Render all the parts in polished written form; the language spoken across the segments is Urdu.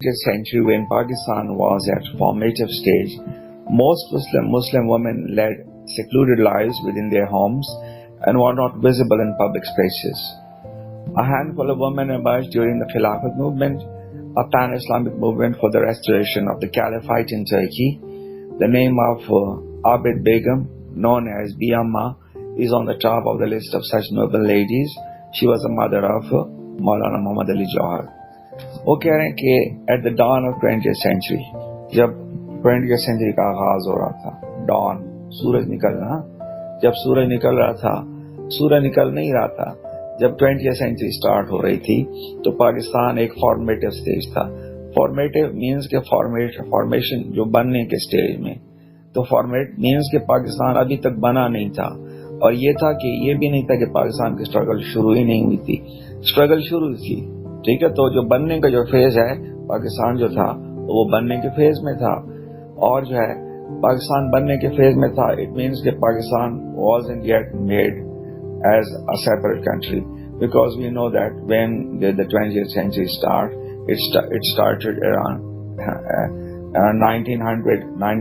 20th century, when Pakistan was at formative stage, most Muslim women led secluded lives within their homes and were not visible in public spaces. A handful of women emerged during the Khilafat movement, a pan-Islamic movement for the restoration of the Caliphate in Turkey. The name of Abid Begum, known as Biamma, is on the top of the list of such noble ladies. She was the mother of Maulana Muhammad Ali Jauhar. وہ کہہ رہے ہیں کہ at the dawn of 20th century، جب 20th century کا آغاز ہو رہا تھا، ڈان سورج نکلنا، جب سورج نکل رہا تھا، سورج نکل نہیں رہا تھا، جب 20th century اسٹارٹ ہو رہی تھی تو پاکستان ایک فارمیٹیو اسٹیج تھا. فارمیٹیو مینس کے فارمیشن جو بننے کے اسٹیج میں، تو فارمیٹ مینس کہ پاکستان ابھی تک بنا نہیں تھا، اور یہ تھا کہ یہ بھی نہیں تھا کہ پاکستان کی اسٹرگل شروع ہی نہیں ہوئی تھی، اسٹرگل شروع تھی. ٹھیک ہے، تو جو بننے کا جو فیز ہے پاکستان جو تھا وہ بننے کے فیز میں تھا، اور جو ہے پاکستان بننے کے فیز میں تھا. اٹ مینس کہ Pakistan wasn't yet made as a separate country, because we know that when the 20th century it started around 1900, 1901,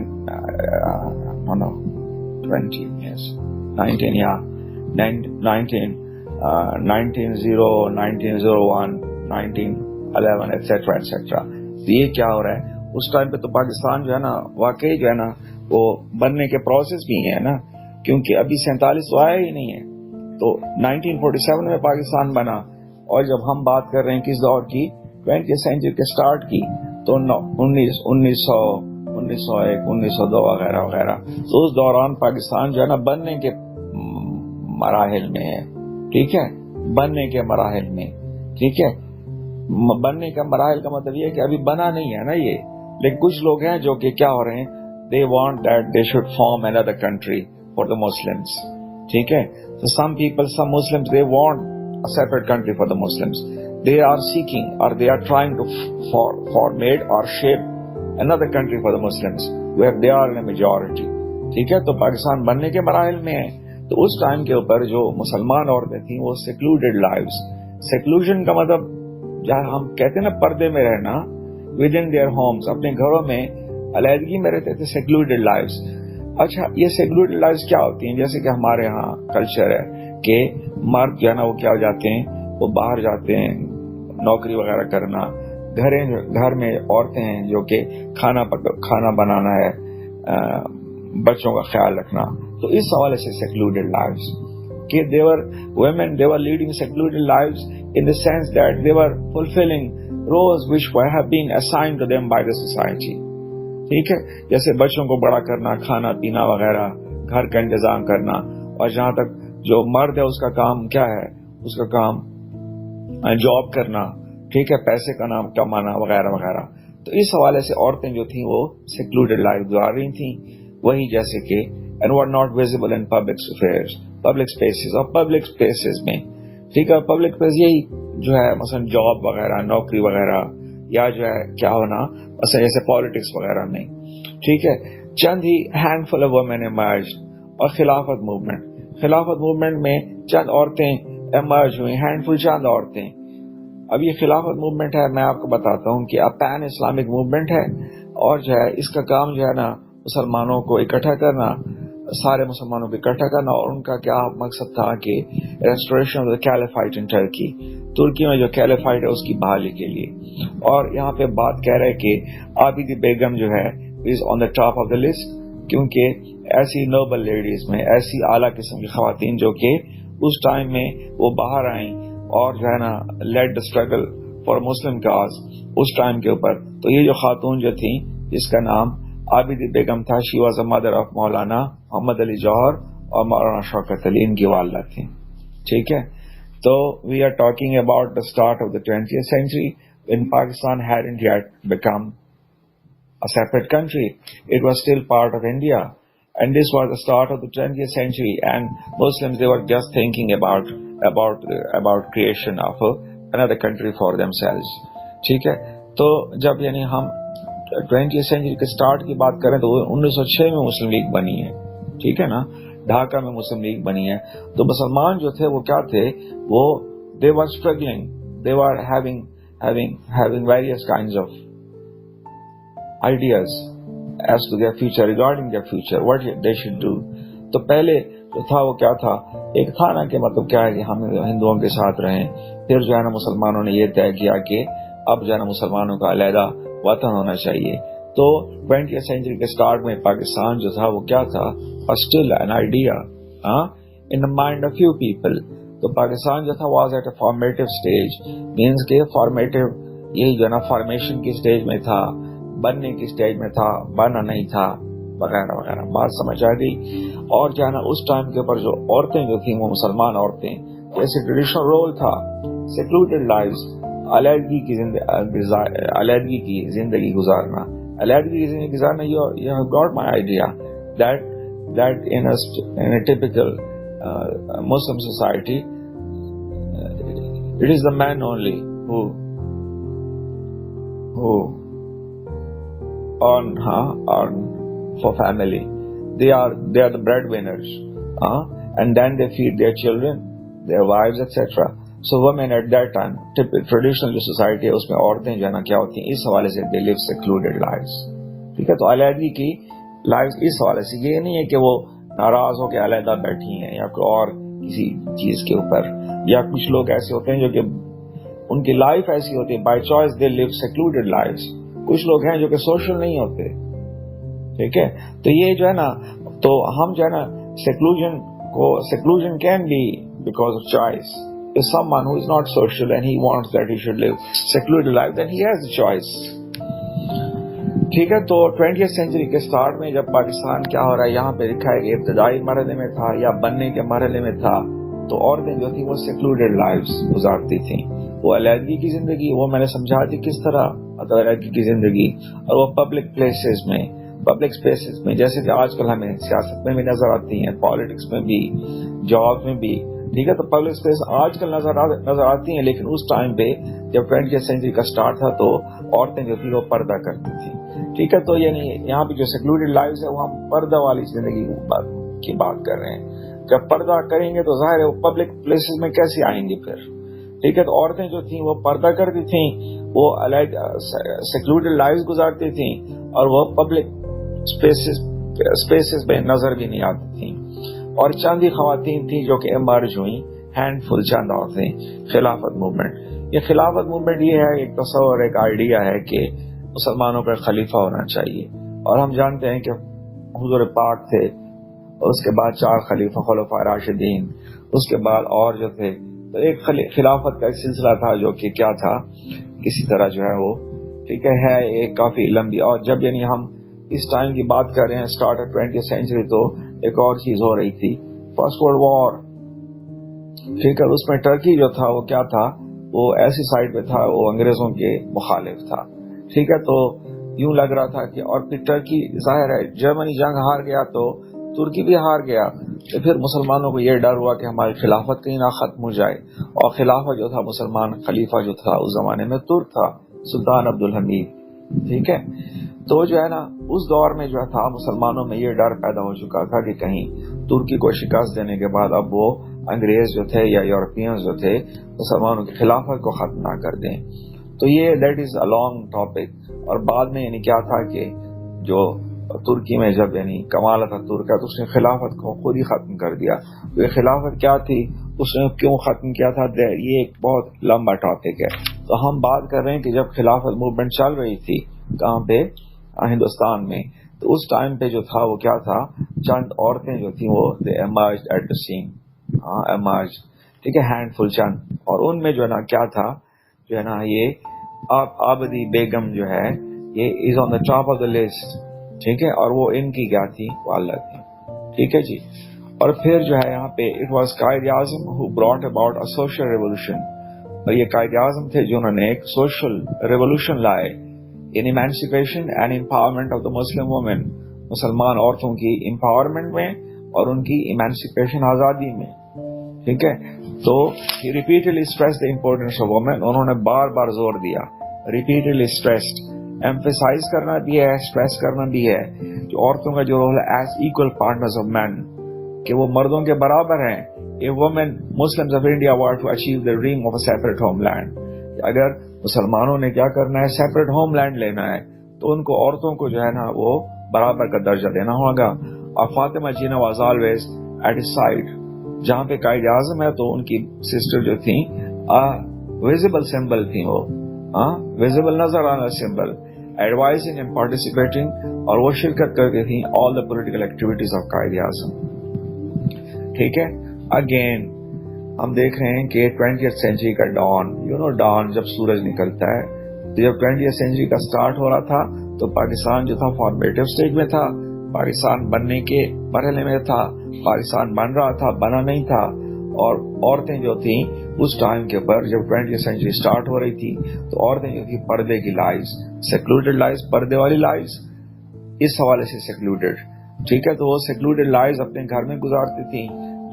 1911 etc etc. یہ کیا ہو رہا ہے اس ٹائم پہ؟ تو پاکستان جو ہے نا واقعی جو ہے نا وہ بننے کے پروسیس بھی ہے نا، کیونکہ ابھی 47 تو آیا ہی نہیں ہے. تو 1947 میں پاکستان بنا، اور جب ہم بات کر رہے ہیں کس دور کی، 20th century کے سٹارٹ کی، تو 1901 1902 وغیرہ وغیرہ. تو اس دوران پاکستان جو ہے نا بننے کے مراحل میں ہے. ٹھیک ہے، بننے کے مراحل میں. ٹھیک ہے، بننے کا مراحل کا مطلب یہ ہے کہ ابھی بنا نہیں ہے نا یہ. لیکن کچھ لوگ ہیں جو کہ کیا ہو رہے ہیں، they want that they should form another country for the Muslims. ٹھیک ہے، so some Muslims, they want a separate country for the Muslims. They are seeking or they are trying to formate or shape another country for the Muslims where they are in a majority. ٹھیک ہے، تو پاکستان بننے کے مراحل میں ہے. تو اس ٹائم کے اوپر جو مسلمان عورتیں تھیں وہ secluded lives. seclusion کا مطلب جہاں ہم کہتے ہیں نا پردے میں رہنا، within their homes، اپنے گھروں میں علیحدگی میں رہتے تھے، secluded lives. اچھا، یہ secluded lives کیا ہوتی ہیں؟ جیسے کہ ہمارے ہاں کلچر ہے کہ مرد جو ہے نا وہ کیا ہو جاتے ہیں، وہ باہر جاتے ہیں نوکری وغیرہ کرنا، گھر میں عورتیں ہیں جو کہ کھانا بنانا ہے، بچوں کا خیال رکھنا. تو اس حوالے سے secluded lives کہ they were leading secluded lives in the sense that they were fulfilling roles which have been assigned to them by the society. ٹھیک ہے، جیسے بچوں کو بڑا کرنا، کھانا پینا وغیرہ، گھر کا انتظام کرنا. اور جہاں تک جو مرد ہے اس کا کام کیا ہے، اس کا کام جاب کرنا. ٹھیک ہے، پیسے کا نام کمانا وغیرہ وغیرہ. تو اس حوالے سے عورتیں جو تھیں وہ secluded life گزار رہی تھیں. وہی جیسے کہ and were not visible in public affairs, public spaces اور public spaces میں. ٹھیک ہے، پبلک پلیس یہی جو ہے مثلا جاب وغیرہ، نوکری وغیرہ، یا جو ہے کیا ہونا مثلا جیسے پالیٹکس وغیرہ میں. ٹھیک ہے، چند ہی handful of women emerged. اور خلافت موومنٹ میں چند عورتیں ایمرج ہوئی، ہینڈ فل چند عورتیں. اب یہ خلافت موومنٹ ہے، میں آپ کو بتاتا ہوں کہ پین اسلامک موومنٹ ہے، اور جو ہے اس کا کام جو ہے نا مسلمانوں کو اکٹھا کرنا، سارے مسلمانوں کو اکٹھا کرنا. اور ان کا کیا مقصد تھا کہ restoration of the caliphate in Turkey, Turkey میں جو کیلیفائٹ ہے اس کی بحالی کے لیے. اور یہاں پہ بات کہہ رہے کہ عابدی بیگم جو ہے is on the top of the list, کیونکہ ایسی نوبل لیڈیز میں، ایسی اعلیٰ قسم کی خواتین جو کہ اس ٹائم میں وہ باہر آئیں اور جو ہے نا lead the struggle for Muslim cause اس ٹائم کے اوپر. تو یہ جو خاتون جو تھیں جس کا نام عابدی بیگم تھا، she was a mother of مولانا محمد علی جوہر اور مولانا شوکت علی، ان کی والدہ تھیں. ٹھیک ہے، تو we are talking about the start of the 20th century when Pakistan hadn't yet become a separate country. It was still part of India, and this was the start of the 20th century, and Muslims, they were just thinking about creation of another country for themselves. ٹھیک ہے، تو جب یعنی ہم 20th century کے سٹارٹ کی بات کریں تو 1906 میں مسلم لیگ بنی ہے. ٹھیک ہے نا، ڈھاکہ میں مسلم لیگ بنی ہے. تو مسلمان جو تھے وہ کیا تھے، وہ they were struggling, they were having various kinds of ideas as to their future, regarding their future, what they should do. تو پہلے جو تھا وہ کیا تھا, ایک تھا نا کہ مطلب کیا ہے کہ ہم ہندوؤں کے ساتھ رہیں. پھر جو ہے نا مسلمانوں نے یہ طے کیا کہ اب جو ہے نا مسلمانوں کا علیحدہ وطن ہونا چاہیے. تو 20th century کے سٹارٹ میں پاکستان جو تھا وہ کیا تھا, still an idea in the mind of few people. تو پاکستان جو تھا was at a formative stage, means کہ formative یہی جو ہے نا فارمیشن کی سٹیج میں تھا, بننے کی سٹیج میں تھا, بنا نہیں تھا وغیرہ وغیرہ. بات سمجھ آ گئی. اور جو ہے نا اس ٹائم کے اوپر جو عورتیں جو تھیں وہ مسلمان عورتیں, جیسے ٹریڈیشنل رول تھا, سیکلوڈیڈ لائفز, علیحدگی کی زندگی گزارنا, علیحدگی کی زندگی گزارنا. you have got my idea that in a typical Muslim society it is the man only who earn for family. They are the breadwinners, and then they feed their children, their wives, etc. So women at that time, traditional جو society ہے اس میں عورتیں جو ہے نا کیا ہوتی ہیں, اس حوالے سے they live secluded lives. ٹھیک ہے, تو علیحدگی کی لائف اس حوالے سے. یہ نہیں ہے کہ وہ ناراض ہو کے علیحدہ بیٹھی ہیں یا کوئی اور کسی چیز کے اوپر, یا کچھ لوگ ایسے ہوتے ہیں جو کہ ان کی لائف ایسی ہوتی ہے, by choice they live secluded lives. کچھ لوگ ہیں جو کہ سوشل نہیں ہوتے. ٹھیک ہے, تو یہ جو ہے نا, تو ہم جو ہے نا seclusion can be because of choice. If someone who is not social and he wants that he should live secluded life, then he has a choice. ٹھیک ہے, تو 20th century کے سٹارٹ میں جب پاکستان کیا ہو رہا ہے یہاں پہ لکھا ہے کہ ابتدائی مرحلے میں تھا یا بننے کے مرحلے میں تھا, تو عورتیں جو تھیں وہ سیکلوڈیڈ لائفز گزارتی تھیں. وہ علیحدگی کی زندگی, وہ میں نے سمجھا دی کس طرح علیحدگی کی زندگی, اور وہ پبلک پلیسز میں, پبلک اسپیسز میں, جیسے کہ آج کل ہمیں سیاست میں بھی نظر آتی ہیں, پالیٹکس میں بھی, جاب میں بھی. ٹھیک ہے, تو پبلک اسپیس آج کل نظر آتی ہیں, لیکن اس ٹائم پہ جب 20th century کا سٹارٹ تھا تو عورتیں جو تھیں وہ پردہ کرتی تھیں. ٹھیک ہے, تو یعنی یہاں پہ جو سیکلوڈیڈ لائفز ہے وہ ہم پردہ والی زندگی کی بات کر رہے ہیں. جب پردہ کریں گے تو ظاہر ہے وہ پبلک پلیسز میں کیسے آئیں گے پھر. ٹھیک ہے, تو عورتیں جو تھیں وہ پردہ کرتی تھیں, وہ سیکلوڈیڈ لائفز گزارتی تھیں, اور وہ پبلک اسپیسز میں نظر بھی نہیں آتی تھیں. اور چند ہی خواتین تھیں جو کہ ایمرج ہوئیں, ہینڈ فل چند عورتیں. خلافت موومنٹ, یہ خلافت موومنٹ یہ ہے ایک تصور, ایک آئیڈیا ہے کہ مسلمانوں کا خلیفہ ہونا چاہیے. اور ہم جانتے ہیں کہ حضور پاک تھے, اس کے بعد 4 خلیفہ خلفاء راشدین, اس کے بعد اور جو تھے, تو ایک خلافت کا ایک سلسلہ تھا جو کہ کیا تھا کسی طرح جو ہے وہ ٹھیک ہے ایک کافی لمبی. اور جب یعنی ہم اس ٹائم کی بات کر رہے ہیں سٹارٹ آف 20th century, تو ایک اور چیز ہو رہی تھی, فرسٹ ورلڈ وار. ٹھیک ہے, اس میں ٹرکی جو تھا وہ کیا تھا, وہ ایسی سائڈ پہ تھا, وہ انگریزوں کے مخالف تھا. ٹھیک ہے, تو یوں لگ رہا تھا کہ, اور پھر ٹرکی ظاہر ہے جرمنی جنگ ہار گیا تو ترکی بھی ہار گیا, تو پھر مسلمانوں کو یہ ڈر ہوا کہ ہماری خلافت کہیں نہ ختم ہو جائے. اور خلافہ جو تھا مسلمان خلیفہ جو تھا اس زمانے میں ترک تھا, سلطان عبدالحمید. ٹھیک ہے, تو جو ہے نا اس دور میں جو تھا مسلمانوں میں یہ ڈر پیدا ہو چکا تھا کہ کہیں ترکی کو شکست دینے کے بعد اب وہ انگریز جو تھے یا یورپینز جو تھے مسلمانوں کی خلافت کو ختم نہ کر دیں. تو یہ that is a long topic. اور بعد میں یعنی کیا تھا کہ جو ترکی میں جب یعنی کمال اتاتürک ہے تو اس نے خلافت کو خود ہی ختم کر دیا. تو یہ خلافت کیا تھی, اس نے کیوں ختم کیا تھا, یہ ایک بہت لمبا ٹاپک ہے. تو ہم بات کر رہے ہیں کہ جب خلافت موومنٹ چل رہی تھی کہاں پہ, ہندوستان میں, تو اس ٹائم پہ جو تھا وہ کیا تھا, چند عورتیں جو تھیں وہ emerged at the scene, emerge. ٹھیک ہے, ہینڈ فل چند. اور ان میں جو ہے نا کیا تھا, جو ہے نا یہ آبدی بیگم جو ہے یہ is on the top of the list. ٹھیک ہے, اور وہ ان کی کیا تھی, والدہ تھی. ٹھیک ہے جی. اور پھر جو ہے یہاں پہ it was Quaid Azam who brought about a social revolution. اور یہ قائد اعظم تھے جنہوں نے ایک سوشل ریولوشن لائے in emancipation and empowerment of the Muslim women, مسلمان عورتوں کی امپاورمنٹ میں اور ان کی ایمانسپیشن آزادی میں. ٹھیک ہے, تو he repeatedly stressed the importance of women. انہوں نے بار بار زور دیا, repeatedly stressed, emphasize کرنا بھی ہے, stress کرنا بھی ہے کہ عورتوں کا جو رول ہے as equal partners of men, کہ وہ مردوں کے برابر ہیں. If women, Muslims of India were to achieve the dream of a separate homeland, اگر مسلمانوں نے کیا کرنا ہے, separate homeland لینا ہے, تو ان کو عورتوں کو جو ہے نا وہ برابر کا درجہ دینا ہوگا. اور Fatima Jinnah was always at his side. جہاں پہ قائد اعظم ہے تو ان کی سسٹر جو تھیں ویزیبل سمبل تھیں, وہ ویزیبل نظر آنا سمبل, ایڈوائزنگ اینڈ پارٹیسپیٹنگ, اور وہ شرکت کرتی تھیں آل the political activities of Quaid Azam. ٹھیک ہے. اگین ہم دیکھ رہے ہیں کہ 20th سینچری کا ڈان, ڈان جب سورج نکلتا ہے, تو جب 20th سینچری کا سٹارٹ ہو رہا تھا تو پاکستان جو تھا فارمیٹیو سٹیج میں تھا, پاکستان بننے کے مرحلے میں تھا, پاکستان بن رہا تھا, بنا نہیں تھا. اور عورتیں جو تھیں اس ٹائم کے اوپر جب 20th سینچری سٹارٹ ہو رہی تھی تو عورتیں جو تھی پردے کی لائف, سیکلوڈیڈ لائف, پردے والی لائف, اس حوالے سے سیکلوڈیڈ. ٹھیک ہے. تو وہ سیکلوڈیڈ لائف اپنے گھر میں گزارتی تھیں,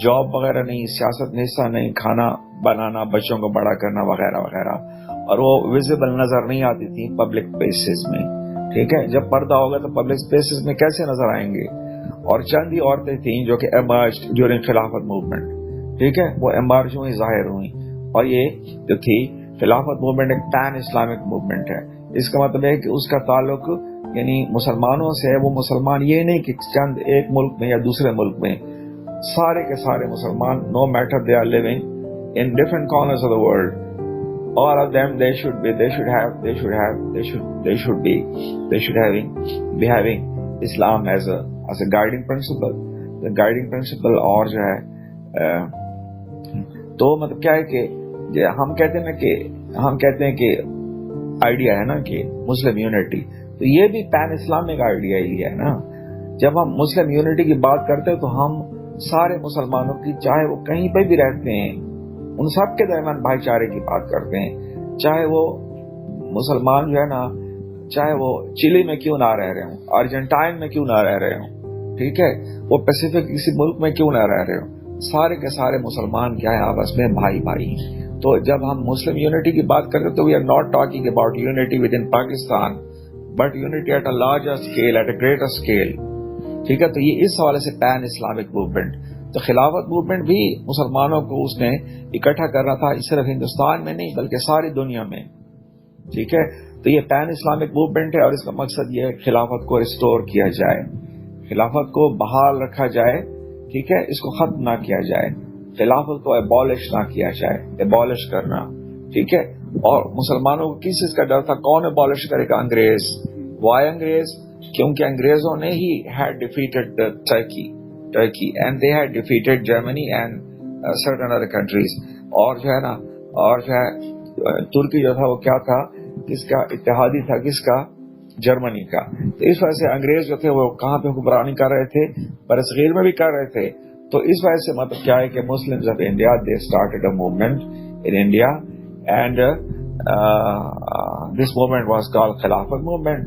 جاب وغیرہ نہیں, سیاست میں حصہ نہیں, کھانا بنانا, بچوں کو بڑا کرنا وغیرہ وغیرہ, اور وہ ویزیبل نظر نہیں آتی تھی پبلک پلیسز میں. ٹھیک ہے. جب پردہ ہوگا تو پبلک پلیسز میں کیسے نظر آئیں گے؟ اور چند ہی عورتیں تھیں جو کہ ایمرجڈ ڈیورنگ خلافت موومنٹ. ٹھیک ہے. وہ ایمرج ہوئی, ظاہر ہوئی, اور یہ جو تھی خلافت موومنٹ ایک پین اسلامک موومنٹ ہے. اس کا مطلب ہے کہ اس کا تعلق یعنی مسلمانوں سے. وہ مسلمان یہ نہیں کہ چند ایک ملک میں یا دوسرے ملک میں, سارے کے سارے مسلمان, no matter they are living in different corners of the world, all of them they should be having Islam as a guiding principle, the guiding principle. اور جو ہے تو مطلب کیا ہے کہ ہم کہتے ہیں کہ آئیڈیا ہے نا کہ مسلم یونٹی, تو یہ بھی پین اسلامک آئیڈیا ہی ہے نا. جب ہم مسلم یونٹی کی بات کرتے ہیں تو ہم سارے مسلمانوں کی, چاہے وہ کہیں پہ بھی رہتے ہیں, ان سب کے درمیان بھائی چارے کی بات کرتے ہیں. چاہے وہ مسلمان جو ہے نا, چاہے وہ چلی میں کیوں نہ رہ رہے ہوں, ارجنٹائن میں کیوں نہ رہ رہے ہوں, ٹھیک ہے, وہ پیسیفک کسی ملک میں کیوں نہ رہ رہے ہوں, سارے کے سارے مسلمان کیا ہے آپس میں بھائی بھائی. تو جب ہم مسلم یونٹی کی بات کرتے ہیں تو we are not talking about unity within Pakistan, but unity at a larger scale, at a greater scale. ٹھیک ہے. تو یہ اس حوالے سے پین اسلامک موومنٹ. تو خلافت موومنٹ بھی مسلمانوں کو اس نے اکٹھا کرنا تھا, صرف ہندوستان میں نہیں بلکہ ساری دنیا میں. ٹھیک ہے. تو یہ پین اسلامک موومنٹ ہے, اور اس کا مقصد یہ ہے خلافت کو ریسٹور کیا جائے, خلافت کو بحال رکھا جائے. ٹھیک ہے. اس کو ختم نہ کیا جائے, خلافت کو ایبالش نہ کیا جائے, ایبالش کرنا. ٹھیک ہے. اور مسلمانوں کو کس چیز کا ڈر تھا, کون ایبالش کرے گا؟ انگریز. وائے انگریز؟ کیونکہ انگریزوں نے ہی had defeated Turkey and they had defeated Germany and certain other countries. اور جو ہے نا, اور جو ہے ترکی جو تھا وہ کیا تھا, کس کا اتحادی تھا, کس کا؟ جرمنی کا. تو اس وجہ سے انگریز جو تھے وہ کہاں پہ حکمرانی کر رہے تھے؟ برصغیر میں بھی کر رہے تھے. تو اس وجہ سے مطلب کیا ہے کہ Muslims of India they started a movement in India and this movement was called Khilafat movement.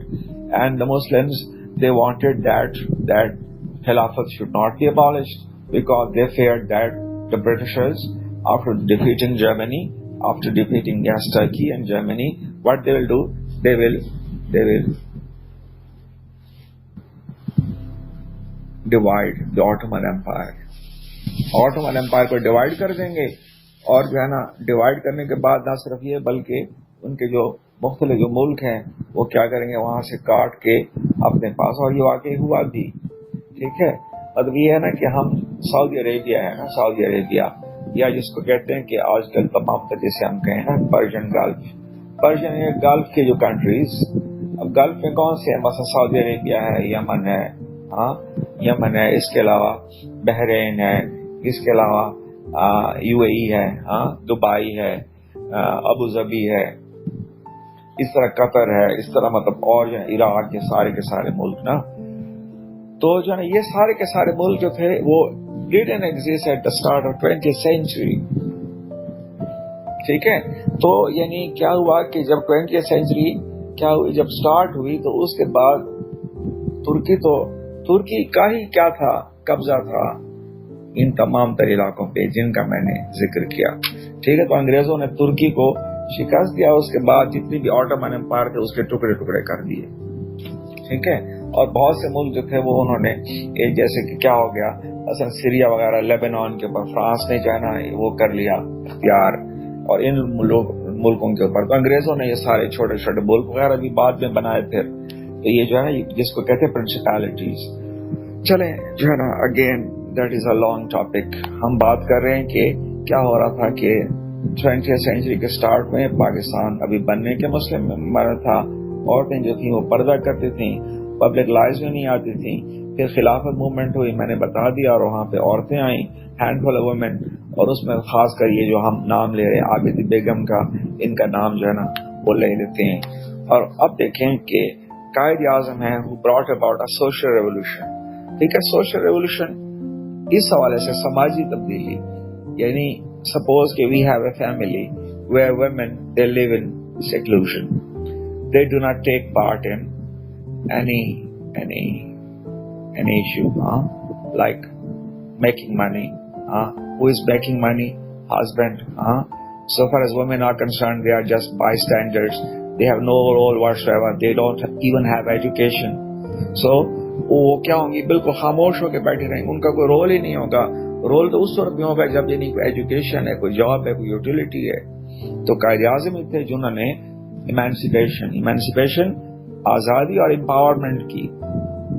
And the Muslims, they wanted that Khilafat should not be abolished because they feared that the Britishers, after defeating Germany, after defeating Turkey and Germany, what they will do? They will divide the Ottoman Empire. Ottoman Empire کو ڈیوائڈ کر دیں گے, اور جو ہے نا ڈیوائڈ کرنے کے بعد نہ صرف یہ بلکہ ان کے جو مختلف جو ملک ہیں وہ کیا کریں گے, وہاں سے کاٹ کے اپنے پاس. اور یہ واقعی ہوا بھی. ٹھیک ہے. مطلب یہ ہے نا کہ ہم سعودی عربیہ ہے نا, سعودی عربیہ, یا جس کو کہتے ہیں کہ آج کل تمام طرح جیسے ہم کہیں نا پرشین گلف, پرشین گلف کے جو کنٹریز, اب گلف میں کون سے ہیں؟ مثلا سعودی عربیہ ہے, یمن ہے, یمن ہے, اس کے علاوہ بحرین ہے, اس کے علاوہ UAE ہے, دبئی ہے, ابو ظبی ہے, اس طرح قطر ہے, اس طرح مطلب اور جو ہے عراق کے سارے ملک نا. تو جو ہے یہ سارے کے سارے ملک جو تھے وہ didn't exist at the start of 20th century. ٹھیک ہے. تو یعنی کیا ہوا کہ جب 20th century کیا ہوئی, جب سٹارٹ ہوئی تو اس کے بعد ترکی کا ہی کیا تھا, قبضہ تھا ان تمام تر علاقوں پہ جن کا میں نے ذکر کیا. ٹھیک ہے. تو انگریزوں نے ترکی کو شکست دیا, اس کے بعد جتنی بھی آٹومن امپائر تھے اس کے ٹکڑے ٹکڑے کر دیے. ٹھیک ہے. اور بہت سے ملک جو تھے وہ انہوں نے, جیسے کہ کیا ہو گیا مثلا سیریا وغیرہ, لیبنان کے اوپر فرانس نے جو ہے نا وہ کر لیا اختیار, اور ان ملکوں کے اوپر تو انگریزوں نے یہ سارے چھوٹے چھوٹے ملک وغیرہ بھی بعد میں بنائے پھر. تو یہ جو ہے نا جس کو کہتے ہیں پرنسپیلٹیز. چلیں جو ہے نا again that is a long topic. ہم بات کر رہے ہیں کہ کیا ہو رہا تھا کہ 20th century کے سٹارٹ میں پاکستان ابھی بننے کے مسلم میں تھا. عورتیں جو تھیں وہ پردہ کرتی تھیں, پبلک لائف میں نہیں آتی تھیں. پھر خلافت موومنٹ ہوئی, میں نے بتا دیا, اور وہاں پہ عورتیں آئیں, ہینڈ فل وومن, اور اس میں خاص کر یہ جو ہم نام لے رہے ہیں عابدی بیگم کا, ان کا نام جو ہے نا وہ لے لیتے ہیں. اور اب دیکھیں کہ قائد اعظم ہے who brought about a social revolution. ٹھیک ہے, سوشل ریولوشن اس حوالے سے سماجی تبدیلی, یعنی سپوز کہ we have a family where women they live in seclusion, they do not take part in any issue, like making money. Who is making money? Husband. So far as women are concerned, they are just bystanders. They have no role whatsoever. They don't even have education. So وہ کیا ہوں گی, بالکل خاموش ہو کے بیٹھے رہیں گے, ان کا کوئی رول ہی نہیں ہوگا. رول تو اس وقت بھی ہوگا جب یعنی کوئی ایجوکیشن ہے, کوئی جاب ہے, کوئی یوٹیلیٹی ہے. تو قائد اعظم ہی تھے جنہوں نے ایمانسیپیشن آزادی اور امپاورمنٹ کی,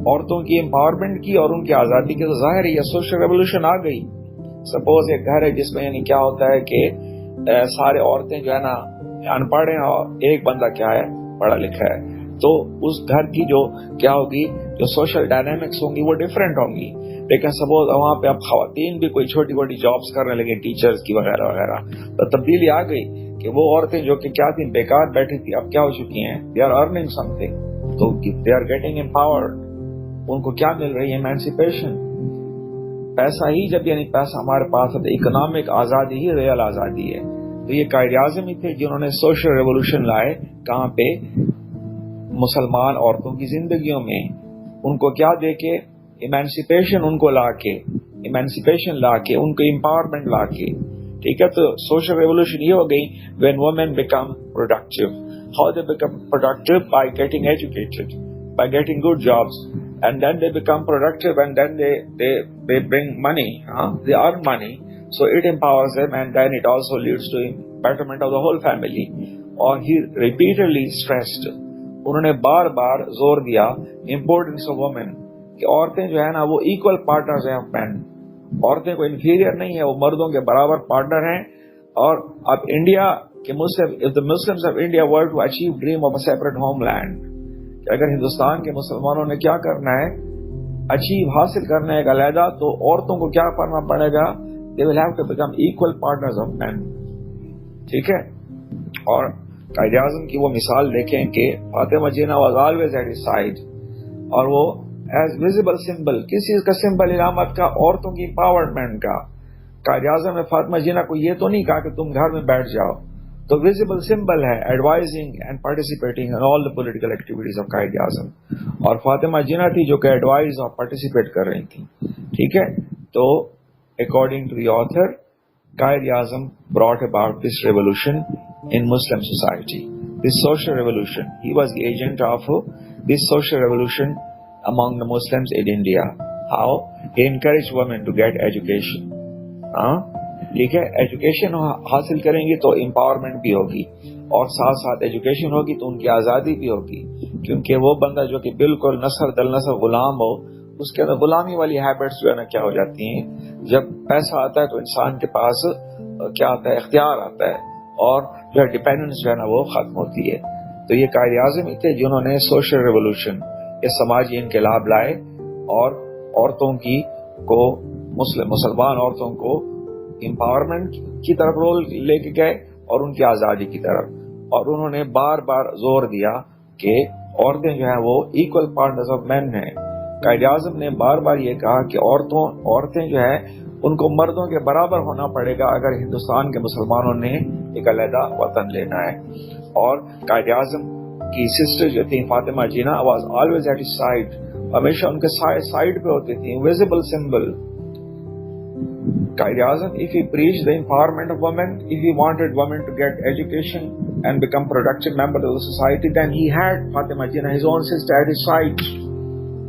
عورتوں کی امپاورمنٹ کی اور ان کی آزادی کی. تو ظاہر ہے یہ سوشل ریولوشن آ گئی. سپوز ایک گھر ہے جس میں یعنی کیا ہوتا ہے کہ سارے عورتیں جو ہے نا ان پڑھ ہیں اور ایک بندہ کیا ہے پڑھا لکھا ہے, تو اس گھر کی جو کیا ہوگی, جو سوشل ڈائنامکس ہوں گی وہ ڈفرینٹ ہوں گی. لیکن سپوز وہاں پہ اب خواتین بھی کوئی چھوٹی موٹی جابس کرنے لگے, ٹیچرز کی وغیرہ وغیرہ, تو تبدیلی آ گئی کہ وہ عورتیں جو کہ کیا تھیں بیکار بیٹھی تھی, اب کیا ہو چکی ہیں, they are earning something, تو دے آر گیٹنگ امپاورڈ. ان کو کیا مل رہی ہے, ایمانسیپیشن. پیسہ ہی جب یعنی پیسہ ہمارے پاس ہے, اکنامک آزادی ہی ریئل آزادی ہے. تو یہ قائد اعظم ہی تھے جنہوں نے سوشل ریولوشن لائے. کہاں پہ, مسلمان عورتوں کی زندگیوں میں. ان کو کیا دے کے, ایمانسیپیشن ان کو لا کے, ایمانسیپیشن لا کے, ان کو امپاورمنٹ لا کے. ٹھیک ہے, تو سوشل ریولوشن یہ ہو گئی when women become productive. How they become productive? By getting educated, by getting good jobs, and then they become productive, and then they bring money, they earn money, so it empowers them, and then it also leads to betterment of the whole family. اور he repeatedly stressed, انہوں نے بار بار زور دیا امپورٹنس آف وومن, کہ عورتیں جو ہے نا وہ ایکول پارٹنرز ہیں آف مین. عورتیں کوئی انفیریئر نہیں ہے, وہ مردوں کے برابر پارٹنر ہیں. اور اب انڈیا کے مسلم, if the Muslims of India were to achieve dream of a separate homeland, کہ اگر ہندوستان کے مسلمانوں نے کیا کرنا ہے, اچیو حاصل کرنا ہے ایک علیحدہ, تو عورتوں کو کیا کرنا پڑے گا, they will have to become equal partners of men. ٹھیک ہے, اور قائد اعظم کی وہ مثال دیکھیں کہ فاطمہ جینا was always at his side, اور وہ ایز ویزیبل سمبل, کس چیز کا سمبل, علامت کا, عورتوں کی امپاورمنٹ کا. قائد اعظم نے فاطمہ جینا کو یہ تو نہیں کہا کہ تم گھر میں بیٹھ جاؤ, تو ویزیبل سمبل ہے advising and participating in all the political activities of Quaid Azam. اور فاطمہ جینا تھی جو کہ ایڈوائز اور پارٹیسپیٹ کر رہی تھی. ٹھیک ہے, تو according to the author, Quaid Azam brought about this revolution in Muslim society, this social revolution. He was the agent of this social revolution among the Muslims in India. How? He encouraged women to get education. ٹھیک ہے, ایجوکیشن حاصل کریں گی تو امپاورمنٹ بھی ہوگی, اور ساتھ ساتھ ایجوکیشن ہوگی تو ان کی آزادی بھی ہوگی. کیونکہ وہ بندہ جو کہ بالکل نسل دل نسل غلام ہو, اس کے اندر غلامی والی ہیبٹس جو ہے نا کیا ہو جاتی ہیں. جب پیسہ آتا ہے تو انسان کے پاس کیا آتا ہے, اختیار آتا ہے, اور جو ہے ڈیپینڈنس جو ہے نا وہ ختم ہوتی ہے. تو یہ قائد اعظم ہی تھے جنہوں نے سوشل ریولوشن, یہ سماجی انقلاب لائے, اور عورتوں کی کو مسلمان عورتوں کو امپاورمنٹ کی طرف رول لے کے گئے, اور ان کی آزادی کی طرف. اور انہوں نے بار بار زور دیا کہ عورتیں جو ہیں وہ ایکول پارٹنرز آف مین ہیں. قائد اعظم نے بار بار یہ کہا کہ عورتیں جو ہے ان کو مردوں کے برابر ہونا پڑے گا اگر ہندوستان کے مسلمانوں نے ایک علیحدہ وطن لینا ہے. اور قائد اعظم کی سسٹر جو تھی Fatima Jinnah was always at his side, ہمیشہ ان کے سائڈ پہ ہوتی تھی, visible symbol. Quaid Azam, if he preached the empowerment of women, if he wanted women to get education and become productive members of the society, then he had Fatima Jinnah, his own sister, at his side.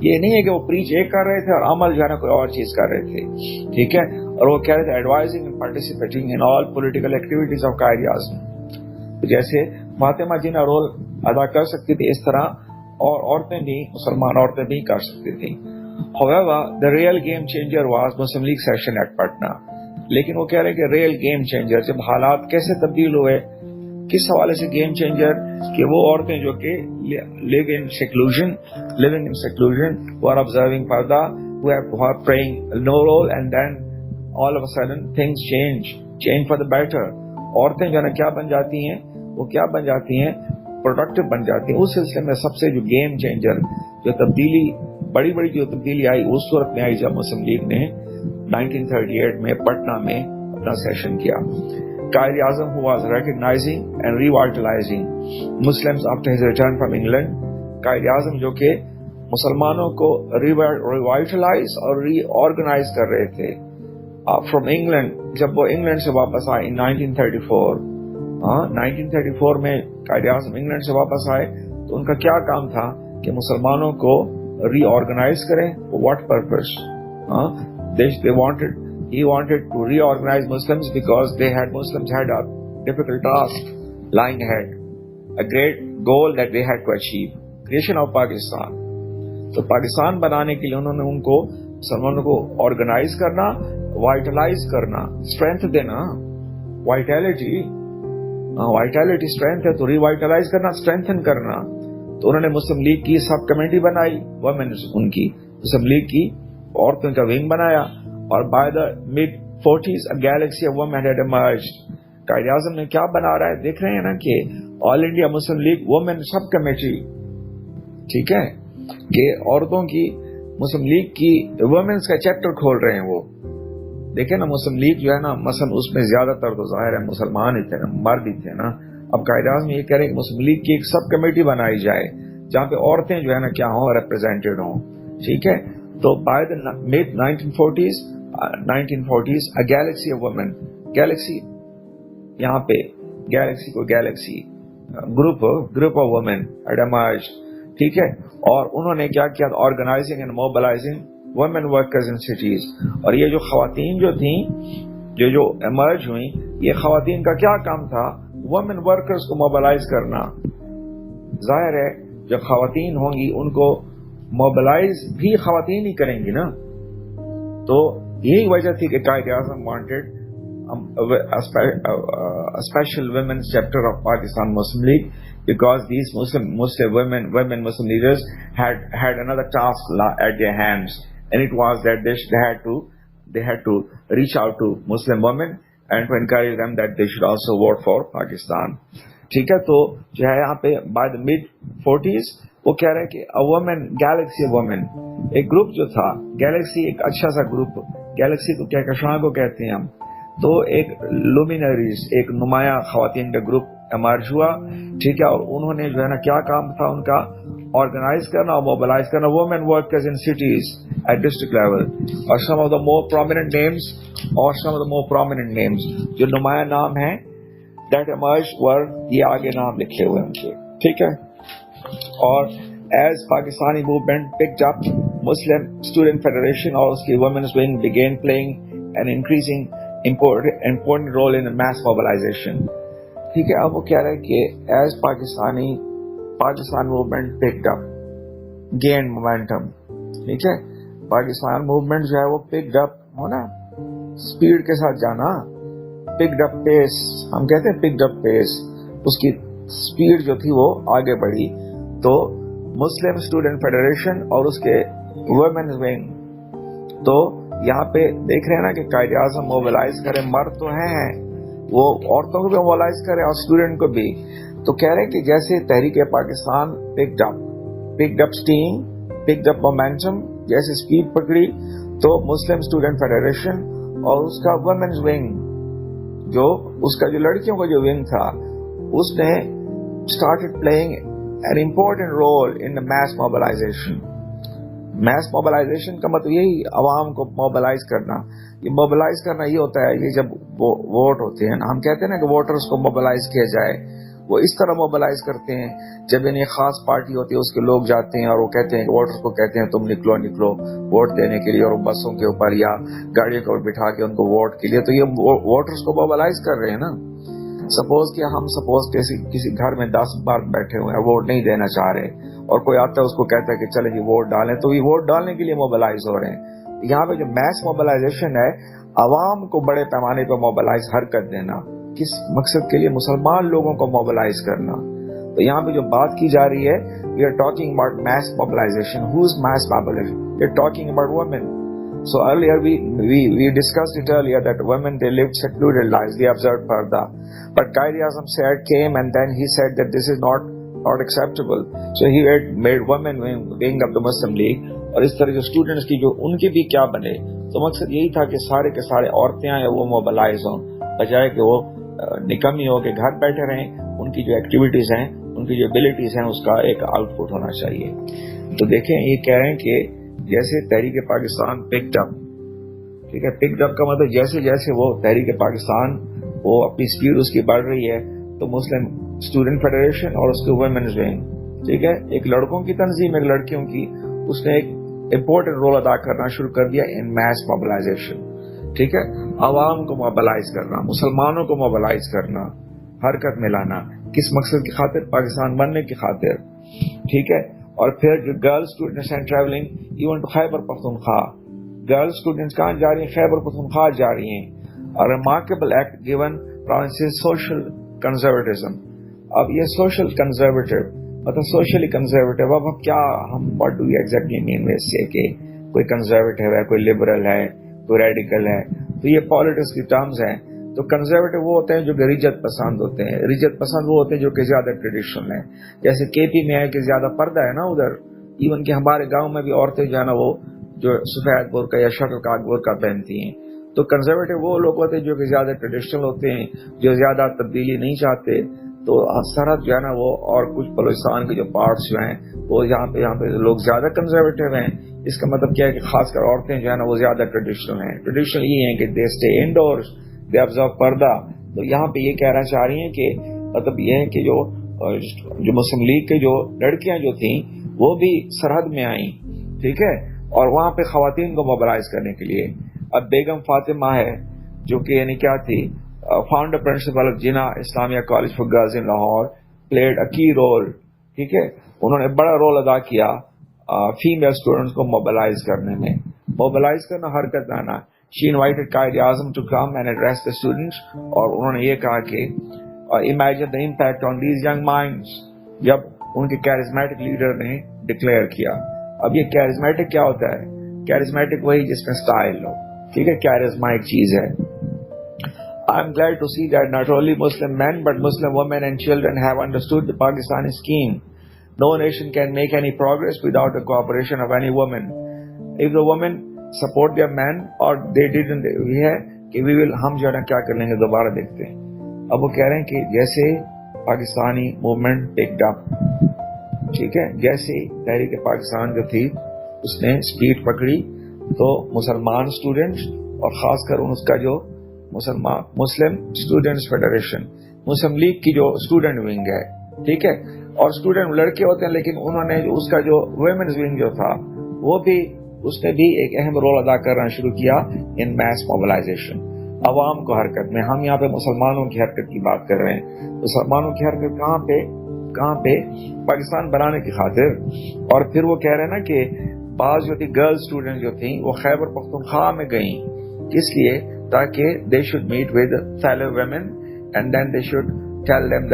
یہ نہیں ہے کہ وہ پریچ ایک کر رہے تھے اور عمل جو ہے نا کوئی اور چیز کر رہے تھے. ٹھیک ہے, اور وہ کہہ رہے تھے advising and participating in all political activities of Quaid Azam. جیسے فاطمہ جینا رول ادا کر سکتی تھی, اس طرح اور عورتیں بھی, مسلمان عورتیں بھی کر سکتی تھیں. However, the real game changer was Muslim League session at Patna. لیکن وہ کہہ رہے کہ ریئل گیم چینجر جب حالات کیسے تبدیل ہوئے, کس حوالے سے گیم چینجر, کہ وہ عورتیں جو کہ living in seclusion, who are observing parda, who are praying no role, and then all of a sudden things change for the better. عورتیں جو ہے نا کیا بن جاتی ہیں, وہ کیا بن جاتی ہیں, پروڈکٹیو بن جاتی ہیں. اس سلسلے میں سب سے جو گیم چینجر, جو تبدیلی, بڑی جو تبدیلی آئی اس صورت میں آئی جب مسلم لیگ نے 1938 میں پٹنہ میں اپنا سیشن کیا. Quaid Azam who was recognizing and revitalizing Muslims after his return from England, Quaid Azam جو کہ مسلمانوں کو ریوائٹلائز اور ری آرگنائز کر رہے تھے فرام انگلینڈ. جب وہ انگلینڈ سے واپس آئے 1934 میں قائد اعظم انگلینڈ سے واپس آئے تو ان کا کیا کام تھا کہ مسلمانوں کو ری آرگنائز کریں. What purpose? he wanted to reorganize Muslims because Muslims had a difficult task lying ahead, a great goal that they had to achieve, creation of Pakistan. تو پاکستان بنانے کے لیے انہوں نے ان کو مسلمانوں کو آرگنائز کرنا, وائٹلائز کرنا, اسٹرینتھ دینا. وائٹیلٹی اسٹرینتھ ہے تو ریوائٹلائز کرنا, اسٹرینتھن کرنا. تو انہوں نے مسلم لیگ کی سب کمیٹی بنائی, وومنز, ان کی مسلم لیگ کی عورتوں کا ونگ بنایا. اور by the mid-40s a galaxy of women had emerged. Quaid Azam نے کیا بنا رہا ہے, دیکھ رہے ہیں نا کہ آل انڈیا مسلم لیگ وومن سب کمیٹی, ٹھیک ہے, کہ عورتوں کی مسلم لیگ کی وومنس کا چیپٹر کھول رہے ہیں. وہ دیکھیں نا مسلم لیگ جو ہے نا, مثلا اس میں زیادہ تر تو ظاہر ہے مسلمان ہی تھے نا, مرد ہی تھے نا. اب قائد اعظم یہ کہہ رہے ہیں کہ مسلم لیگ کی ایک سب کمیٹی بنائی جائے جہاں پہ عورتیں جو ہے نا کیا ہوں, ریپرزینٹیڈ ہوں, ٹھیک ہے. تو by the mid-1940s a galaxy of women, galaxy یہاں پہ گیلیکسی کو galaxy group of women had emerged, ٹھیک ہے. اور انہوں نے کیا کیا, organising and mobilising women workers in cities. اور یہ جو خواتین جو تھیں جو ایمرج ہوئیں, یہ خواتین کا کیا کام تھا, وومن ورکرز کو موبلائز کرنا. ظاہر ہے جب خواتین ہوں گی ان کو موبلائز بھی خواتین ہی کریں گی نا. تو یہی وجہ تھی کہ Quaid Azam wanted special women's chapter of Pakistan Muslim League, because these Muslim Muslim leaders had another task at their hands, and it was that they had to reach out to Muslim women and to encourage them that they should also vote for Pakistan. ٹھیک ہے. تو جو ہے یہاں پہ by the mid-40s وہ کہہ رہے ہیں کہ a woman, galaxy of women, ایک گروپ جو تھا, گیلیکسی ایک اچھا سا گروپ, گیلیکسی تو کہکشاں کو کہتے ہیں ہم, تو ایک لومینریز, ایک نمایاں خواتین کا گروپ ایمرج ہوا, ٹھیک ہے. اور انہوں نے جو ہے نا کیا کام تھا ان کا, آرگنائز کرنا اور موبلائز کرنا women workers in cities at district level. اور some of the more prominent names, جو نمایاں نام ہیں دیٹ ایمرج ور, یہ آگے نام لکھے ہوئے ان کے, ٹھیک ہے. اور as Pakistani movement picked up, Muslim student federation اور اس کی women's wing began playing an increasing important role in the mass mobilization. ٹھیک ہے. اب وہ کہہ رہے ہیں کہ ایز پاکستان موومنٹ پکڈ اپ, گین مومنٹم, ٹھیک ہے. پاکستان موومنٹ جو ہے وہ پکڈ اپ ہونا, اسپیڈ کے ساتھ جانا, پکڈ اپ پیس, ہم کہتے ہیں پکڈ اپ پیس, اس کی اسپیڈ جو تھی وہ آگے بڑھی. تو مسلم اسٹوڈنٹ فیڈریشن اور اس کے وومنز ونگ, تو یہاں پہ دیکھ رہے ہیں نا کہ قائد اعظم موبلائز کرے, مرد تو ہیں وہ عورتوں کو بھی موبلائز کرے اور اسٹوڈنٹ کو بھی. تو کہہ رہے ہیں کہ جیسے تحریک Pakistan picked up steam, picked up momentum, جیسے اسپیڈ پکڑی, تو مسلم اسٹوڈنٹ فیڈریشن اور اس کا وومنز ونگ, جو اس کا جو لڑکیوں کا جو ونگ تھا, اس نے started playing an important role in the mass mobilization. Mass mobilisation کا مطلب یہی عوام کو موبلائز کرنا. یہ موبلائز کرنا یہ ہوتا ہے, یہ جب ووٹ ہوتے ہیں نا, ہم کہتے ہیں نا کہ ووٹرز کو موبلائز کیا جائے, وہ اس طرح موبلائز کرتے ہیں جب یعنی خاص پارٹی ہوتی ہے, اس کے لوگ جاتے ہیں اور وہ کہتے ہیں کہ ووٹرز کو کہتے ہیں تم نکلو ووٹ دینے کے لیے, اور بسوں کے اوپر یا گاڑیوں کے اوپر بٹھا کے ان کو ووٹ کے لیے, تو یہ ووٹرز کو موبلائز کر رہے ہیں نا. سپوز کہ ہم کسی گھر میں 10 بار بیٹھے ہوئے ہیں, ووٹ نہیں دینا چاہ رہے, اور کوئی آتا ہے اس کو کہتا ہے کہ چلے جی ووٹ ڈالیں, تو یہ ووٹ ڈالنے کے لیے موبلائز ہو رہے ہیں. یہاں پہ جو میس موبلائزیشن ہے, عوام کو بڑے پیمانے پہ موبلائز حرکت دینا, کس مقصد کے لیے؟ مسلمان لوگوں کو موبلائز کرنا. تو یہاں پہ جو بات کی جا رہی ہے, we are talking about mass mobilisation. Who is mass mobilisation? We are talking about women. So earlier we discussed it earlier that women, they lived secluded lives, they observed parda. But Qaid-e-Azam came and then he said that this is not acceptable. So he had made women wing of the Muslim League. اور اس طرح جو اسٹوڈنٹس کی جو ان کے بھی کیا بنے, تو مقصد یہی تھا کہ سارے کے سارے عورتیں آئیں وہ موبلائز ہوں, بجائے کہ وہ نکمی ہو کے گھر بیٹھے رہیں. ان کی جو ایکٹیویٹیز ہیں, ان کی جو ایبلٹیز ہیں, اس کا ایک آؤٹ پٹ ہونا چاہیے. تو دیکھیں یہ کہہ رہے ہیں کہ جیسے تحریک پاکستان پکڈ اپ, ٹھیک ہے, پکڈ اپ کا مطلب جیسے جیسے وہ تحریک پاکستان وہ اپنی اسپیڈ اس کی بڑھ رہی ہے, تو مسلم اسٹوڈنٹ فیڈریشن اور اس کے ویمنز ونگ, ٹھیک ہے, ایک لڑکوں کی تنظیم, ایک لڑکیوں کی, اس نے ایک امپورٹنٹ رول ادا کرنا شروع کر دیا ان میس موبلائزیشن. ٹھیک ہے, عوام کو موبلائز کرنا, مسلمانوں کو موبلائز کرنا, حرکت میں لانا, کس مقصد کی خاطر؟ پاکستان بننے کی خاطر. ٹھیک ہے. اور پھر جو گرل اسٹوڈنٹس ہیں travelling even to Khyber Pakhtunkhwa, girl students کہاں جا رہی ہیں؟ خیبر پختونخوا جا رہی ہیں. Remarkable act given province's social conservatism. اب یہ سوشل کنزرویٹو مطلب سوشلی کنزرویٹو, اب کیا ہم what do you exactly mean with سے کہ کوئی کنزرویٹو ہے, کوئی لبرل ہے, کوئی ریڈیکل ہے, تو یہ پالیٹکس کی ٹرمز ہیں. تو کنزرویٹو وہ ہوتے ہیں جو کہ رجت پسند ہوتے ہیں, رجت پسند وہ ہوتے ہیں جو کہ زیادہ ٹریڈیشنل ہیں. جیسے کے پی میں ہے کہ زیادہ پردہ ہے نا ادھر, ایون کہ ہمارے گاؤں میں بھی عورتیں جو ہے نا وہ جو سفید برقع یا شٹل کاک برقع پہنتی ہیں. تو کنزرویٹو وہ لوگ ہوتے ہیں جو کہ زیادہ ٹریڈیشنل ہوتے ہیں, جو زیادہ تبدیلی نہیں چاہتے. تو سرحد جو ہے نا وہ اور کچھ بلوچستان کے جو پارٹس جو ہیں وہ یہاں پہ لوگ زیادہ کنزرویٹو ہیں. اس کا مطلب کیا ہے کہ خاص کر عورتیں جو ہے نا وہ زیادہ ٹریڈیشنل ہیں. ٹریڈیشنل یہ ہیں کہ they stay indoors, they observe purdah. تو یہاں پہ یہ کہنا چاہ رہی ہیں کہ مطلب یہ ہے کہ جو مسلم لیگ کے جو لڑکیاں جو تھیں وہ بھی سرحد میں آئیں, ٹھیک ہے, اور وہاں پہ خواتین کو موبلائز کرنے کے لیے. اب بیگم فاطمہ ہے جو کہ یعنی کیا تھی, founder principal of Jinnah Islamia college for girls in Lahore, played a key role. ٹھیک ہے, انہوں نے بڑا رول ادا کیا فیمیل اسٹوڈنٹس کو موبلائز کرنے میں. موبلائز کرنا, حرکت لانا. She invited Qaid-e-Azam to come and address the students, اور انہوں نے یہ کہا کہ imagine the impact on these young minds, جب ان کے کیرزمیٹک لیڈر نے ڈکلیئر کیا. اب یہ کیرزمیٹک کیا ہوتا ہے؟ کیرزمیٹک وہی جس میں سٹائل ہو, ٹھیک ہے, کیرزما ایک چیز ہے. I am glad to see that not only Muslim men but Muslim women and children have understood the Pakistani scheme. No nation can make any progress without the cooperation of any woman. If the women support their men or they didn't, یہ ہے کہ ہم جو ہے نا کیا کر لیں گے, دوبارہ دیکھتے ہیں. اب وہ کہہ رہے ہیں کہ جیسے پاکستانی موومنٹ پکڈ اپ, ٹھیک ہے, جیسے تحریک پاکستان جو تھی اس نے اسپیڈ پکڑی, تو مسلمان اسٹوڈنٹس اور خاص کر اس کا جو مسلم اسٹوڈنٹس فیڈریشن, مسلم لیگ کی جو اسٹوڈنٹ ونگ ہے, ٹھیک ہے, اور اسٹوڈنٹ لڑکے ہوتے ہیں لیکن انہوں نے اس کا جو ویمنز ونگ جو تھا وہ بھی اس نے بھی ایک اہم رول ادا کرنا شروع کیا ان میس موبلائزیشن, عوام کو حرکت میں. ہم یہاں پہ مسلمانوں کی حرکت کی بات کر رہے ہیں. مسلمانوں کی حرکت کہاں پہ؟ پاکستان بنانے کی خاطر. اور پھر وہ کہہ رہے ہیں نا کہ بعض جو تھی گرل اسٹوڈنٹ جو تھیں وہ خیبر پختونخوا میں گئیں, کس لیے؟ تاکہ they should meet with fellow women and then they should tell them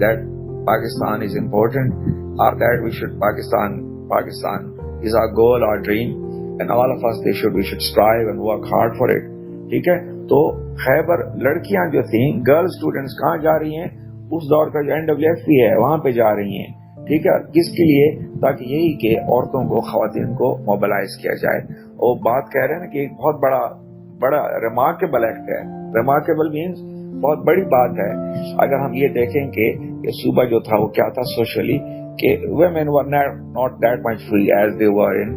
that Pakistan is important, اور that we should Pakistan is our goal, our dream, and all of us we should strive and work hard for it. ٹھیک ہے. تو خیبر لڑکیاں جو تھیں گرل اسٹوڈنٹس کہاں جا رہی ہیں؟ اس دور کا جو NWF ہے وہاں پہ جا رہی ہیں, ٹھیک ہے, کس کے لیے؟ تاکہ یہی کہ عورتوں کو, خواتین کو موبلائز کیا جائے. اور بات کہہ رہے ہیں نا کہ ایک بہت بڑا ریمارکیبل ایکٹ ہے. ریمارکیبل مینس بہت بڑی بات ہے. اگر ہم یہ دیکھیں کہ یہ صوبہ جو تھا وہ کیا تھا سوشلی, کہ women were not that much free as they were in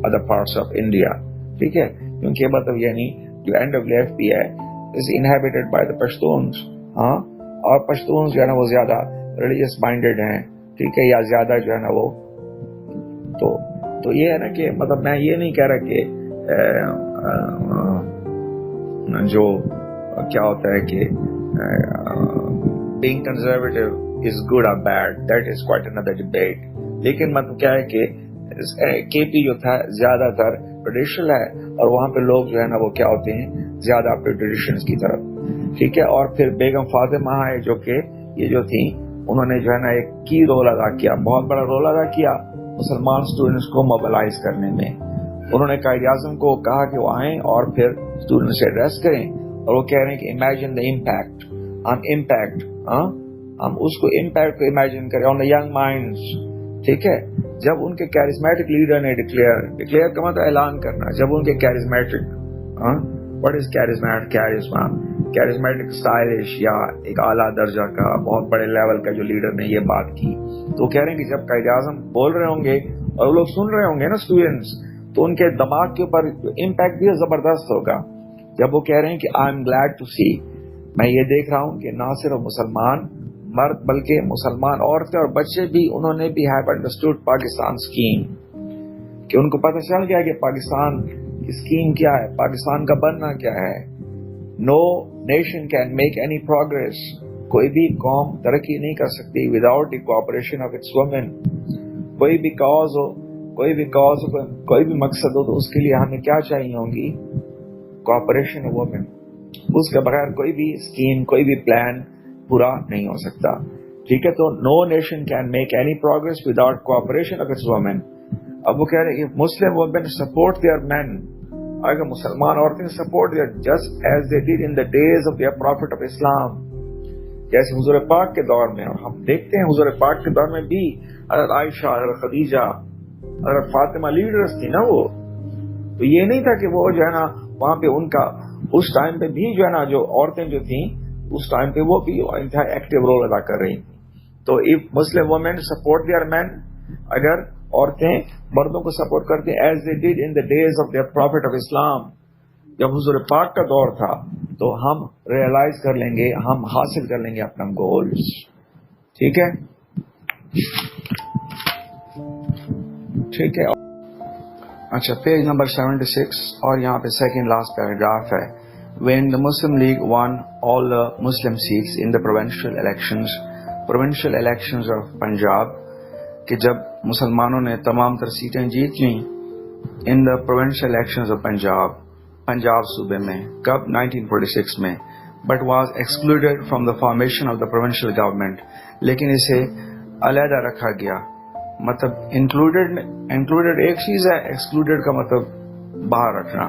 other parts of India, ٹھیک ہے, کیونکہ مطلب یعنی جو NWF ہے is inhabited by the Pashtuns, ہاں, اور پشتونز جو ہے نا وہ زیادہ ریلیجیس مائنڈیڈ ہیں, ٹھیک ہے, یا زیادہ جو ہے نا وہ تو یہ ہے نا کہ مطلب میں یہ نہیں کہہ رہا کہ جو کیا ہوتا ہے کہ being conservative is good or bad, that is quite another debate. لیکن مطلب کیا ہے کہ KP جو تھا زیادہ تر ٹریڈیشنل ہے اور وہاں پہ لوگ جو ہے نا وہ کیا ہوتے ہیں زیادہ اپنے ٹریڈیشنز کی طرف. ٹھیک ہے. اور پھر بیگم فاطمہ ہے جو کہ یہ جو تھی انہوں نے جو ہے نا ایک کی رول ادا کیا, بہت بڑا رول ادا کیا مسلمان اسٹوڈنٹس کو موبلائز کرنے میں. انہوں نے قائد اعظم کو کہا کہ وہ آئیں اور پھر اسٹوڈنٹ سے ایڈریس کریں, اور وہ کہہ رہے ہیں کہ امیجن دا امپیکٹ, ہم اس کو امپیکٹ کو امیجن کریں آن دا ینگ مائنڈس. ٹھیک ہے. جب ان کے کیرزمیٹک لیڈر نے ڈکلیئر کا مطلب اعلان کرنا, جب ان کے کیرزمیٹک واٹ از کیرزمیٹک اسٹائلش یا ایک اعلیٰ درجہ کا بہت بڑے لیول کا جو لیڈر نے یہ بات کی, تو کہہ رہے ہیں کہ جب قائد اعظم بول رہے ہوں گے اور لوگ سن رہے ہوں گے نا اسٹوڈینٹس, تو ان کے دماغ کے اوپر امپیکٹ بھی زبردست ہوگا. جب وہ کہہ رہے ہیں کہ آئی ایم گلیڈ ٹو سی, میں یہ دیکھ رہا ہوں کہ نہ صرف مسلمان مرد بلکہ مسلمان عورتیں اور بچے بھی انہوں نے بھی ہیو انڈرسٹوڈ پاکستان اسکیم, کہ ان کو پتہ چل گیا کہ پاکستان کی اسکیم کیا ہے, پاکستان کا بننا کیا ہے. No nation can make any progress, کوئی بھی قوم ترقی نہیں کر سکتی without the cooperation of its women. کوئی بھی کاز ہو, کوئی بھی مقصد ہو, تو اس کے لیے ہمیں کیا چاہیے ہوں گی, کوآپریشن آف وومن. اس کے بغیر کوئی بھی اسکیم, کوئی بھی پلان پورا نہیں ہو سکتا. ٹھیک ہے. تو no nation can make any progress without cooperation of its women. اب وہ کہہ رہے ہیں Muslim women support their men, اگر مسلمان عورتیں support their just as they did in the days of their prophet of Islam, جیسے حضور پاک کے دور میں. اور ہم دیکھتے ہیں حضور پاک کے دور میں بھی حضرت عائشہ, حضرت خدیجہ, حضرت فاطمہ لیڈرز تھی نا وہ. تو یہ نہیں تھا کہ وہ جو ہے نا وہاں پہ ان کا اس ٹائم پہ بھی جو ہے نا جو عورتیں جو تھیں اس ٹائم پہ وہ بھی انتہائی ایکٹیو رول ادا کر رہی تھیں. تو if Muslim women support their men, اگر عورتیں مردوں کو سپورٹ کرتی ہیں as they did in the days of their prophet of Islam, جب حضور پاک کا دور تھا, تو ہم ریئلائز کر لیں گے, ہم حاصل کر لیں گے اپنا گولز. ٹھیک ہے. ٹھیک ہے. اچھا, پیج نمبر 76 اور یہاں پہ سیکنڈ لاسٹ پیراگراف ہے. When the Muslim League won all the Muslim seats in the provincial elections of Punjab, کہ جب مسلمانوں نے تمام تر سیٹیں جیت لیں in the provincial elections of Punjab صوبے میں, کب 1946 میں, but was excluded from the formation of the provincial government, لیکن اسے علیحدہ رکھا گیا. مطلب انکلوڈیڈ ایک چیز ہے, ایکسکلوڈیڈ کا مطلب باہر رکھنا.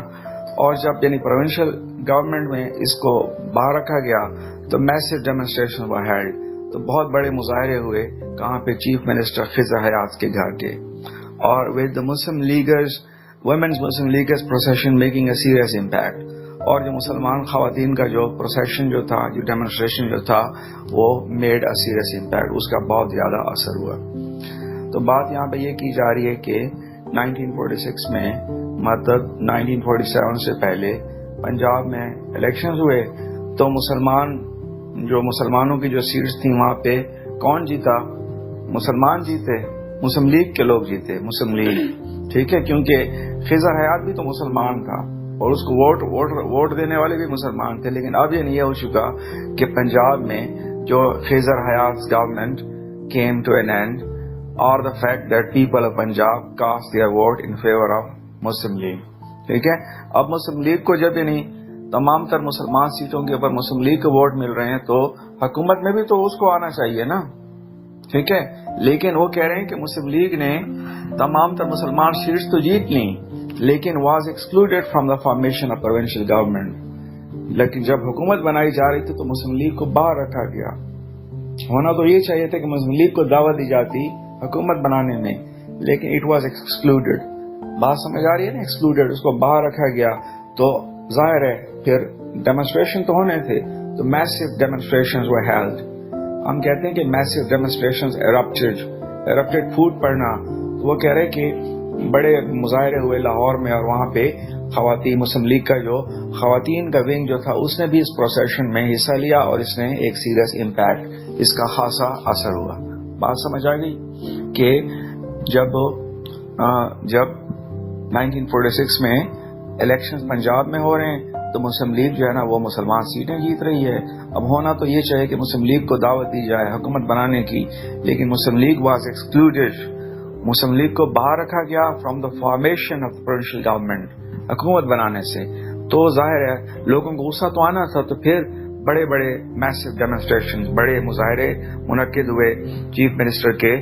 اور جب یعنی پروونشل گورنمنٹ میں اس کو باہر رکھا گیا تو میسو ڈیمونسٹریشن were held, تو بہت بڑے مظاہرے ہوئے کہاں پہ چیف منسٹر خضر حیات کے گھر کے. اور with the women's Muslim leaguers procession making a serious impact, اور جو مسلمان خواتین کا جو پروسیشن جو تھا, جو ڈیمونسٹریشن جو تھا, وہ made a serious impact, اس کا بہت زیادہ اثر ہوا. تو بات یہاں پہ یہ کی جا رہی ہے کہ 1946 میں مطلب 1947 سے پہلے پنجاب میں الیکشنز ہوئے, تو مسلمانوں کی جو سیٹس تھیں وہاں پہ کون جیتا, مسلمان جیتے, مسلم لیگ کے لوگ جیتے, مسلم لیگ. ٹھیک ہے. کیونکہ خضر حیات بھی تو مسلمان تھا اور اس کو ووٹ دینے والے بھی مسلمان تھے. لیکن اب یہ نہیں ہو چکا کہ پنجاب میں جو خضر حیات government came to an end, or the fact that people of Punjab cast their vote in favor of Muslim league. ٹھیک ہے. اب مسلم لیگ کو جب یعنی تمام تر مسلمان سیٹوں کے اوپر مسلم لیگ کو ووٹ مل رہے ہیں, تو حکومت میں بھی تو اس کو آنا چاہیے نا. ٹھیک ہے. لیکن وہ کہہ رہے ہیں کہ مسلم لیگ نے تمام تر مسلمان سیٹس تو جیت لیں, لیکن was excluded from the formation of provincial government. لیکن جب حکومت بنائی جا رہی تھی تو مسلم لیگ کو باہر رکھا گیا. ہونا تو یہ چاہیے تھا کہ مسلم لیگ کو دعوت دی جاتی حکومت بنانے میں, لیکن اٹ واز ایکسکلوڈیڈ. بات سمجھ آ رہی ہے نا, ایکسکلوڈیڈ, اس کو باہر رکھا گیا. تو ظاہر ہے پھر ڈیمونسٹریشن تو ہونے تھے, تو میسو ڈیمونسٹریشنز were held. ہم کہتے ہیں کہ میسو ڈیمونسٹریشنز erupted پھوٹ پڑنا. تو وہ کہہ رہے کہ بڑے مظاہرے ہوئے لاہور میں, اور وہاں پہ خواتین مسلم لیگ کا جو خواتین کا ونگ جو تھا اس نے بھی اس پروسیشن میں حصہ لیا, اور اس نے ایک سیریس امپیکٹ, اس کا خاصا اثر ہوا. بات سمجھ آ گئی کہ جب 1946 میں الیکشن پنجاب میں ہو رہے ہیں, تو مسلم لیگ جو ہے نا وہ مسلمان سیٹیں جیت رہی ہے. اب ہونا تو یہ چاہیے کہ مسلم لیگ کو دعوت دی جائے حکومت بنانے کی، لیکن Muslim League was excluded. Muslim League کو باہر رکھا گیا from the formation of provincial government, حکومت بنانے سے. تو ظاہر ہے لوگوں کو غصہ تو آنا تھا، تو پھر بڑے بڑے میسو ڈیمونسٹریشن، بڑے مظاہرے منعقد ہوئے چیف منسٹر کے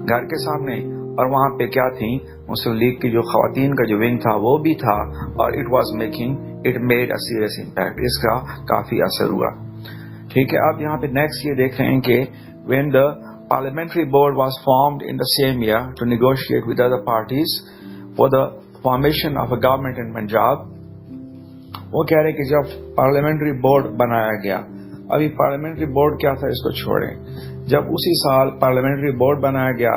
گھر کے سامنے. اور وہاں پہ کیا تھیں، مسلم لیگ کی جو خواتین کا جو ونگ تھا وہ بھی تھا، اور it made a serious impact, اس کا کافی اثر ہوا. ٹھیک ہے. اب یہاں پہ نیکسٹ یہ دیکھ رہے ہیں کہ when the parliamentary board was formed in the same year to negotiate with other parties for the formation of a government in Punjab. وہ کہہ رہے کہ جب پارلیمنٹری بورڈ بنایا گیا، ابھی پارلیمنٹری بورڈ کیا تھا اس کو چھوڑیں، جب اسی سال پارلیمنٹری بورڈ بنایا گیا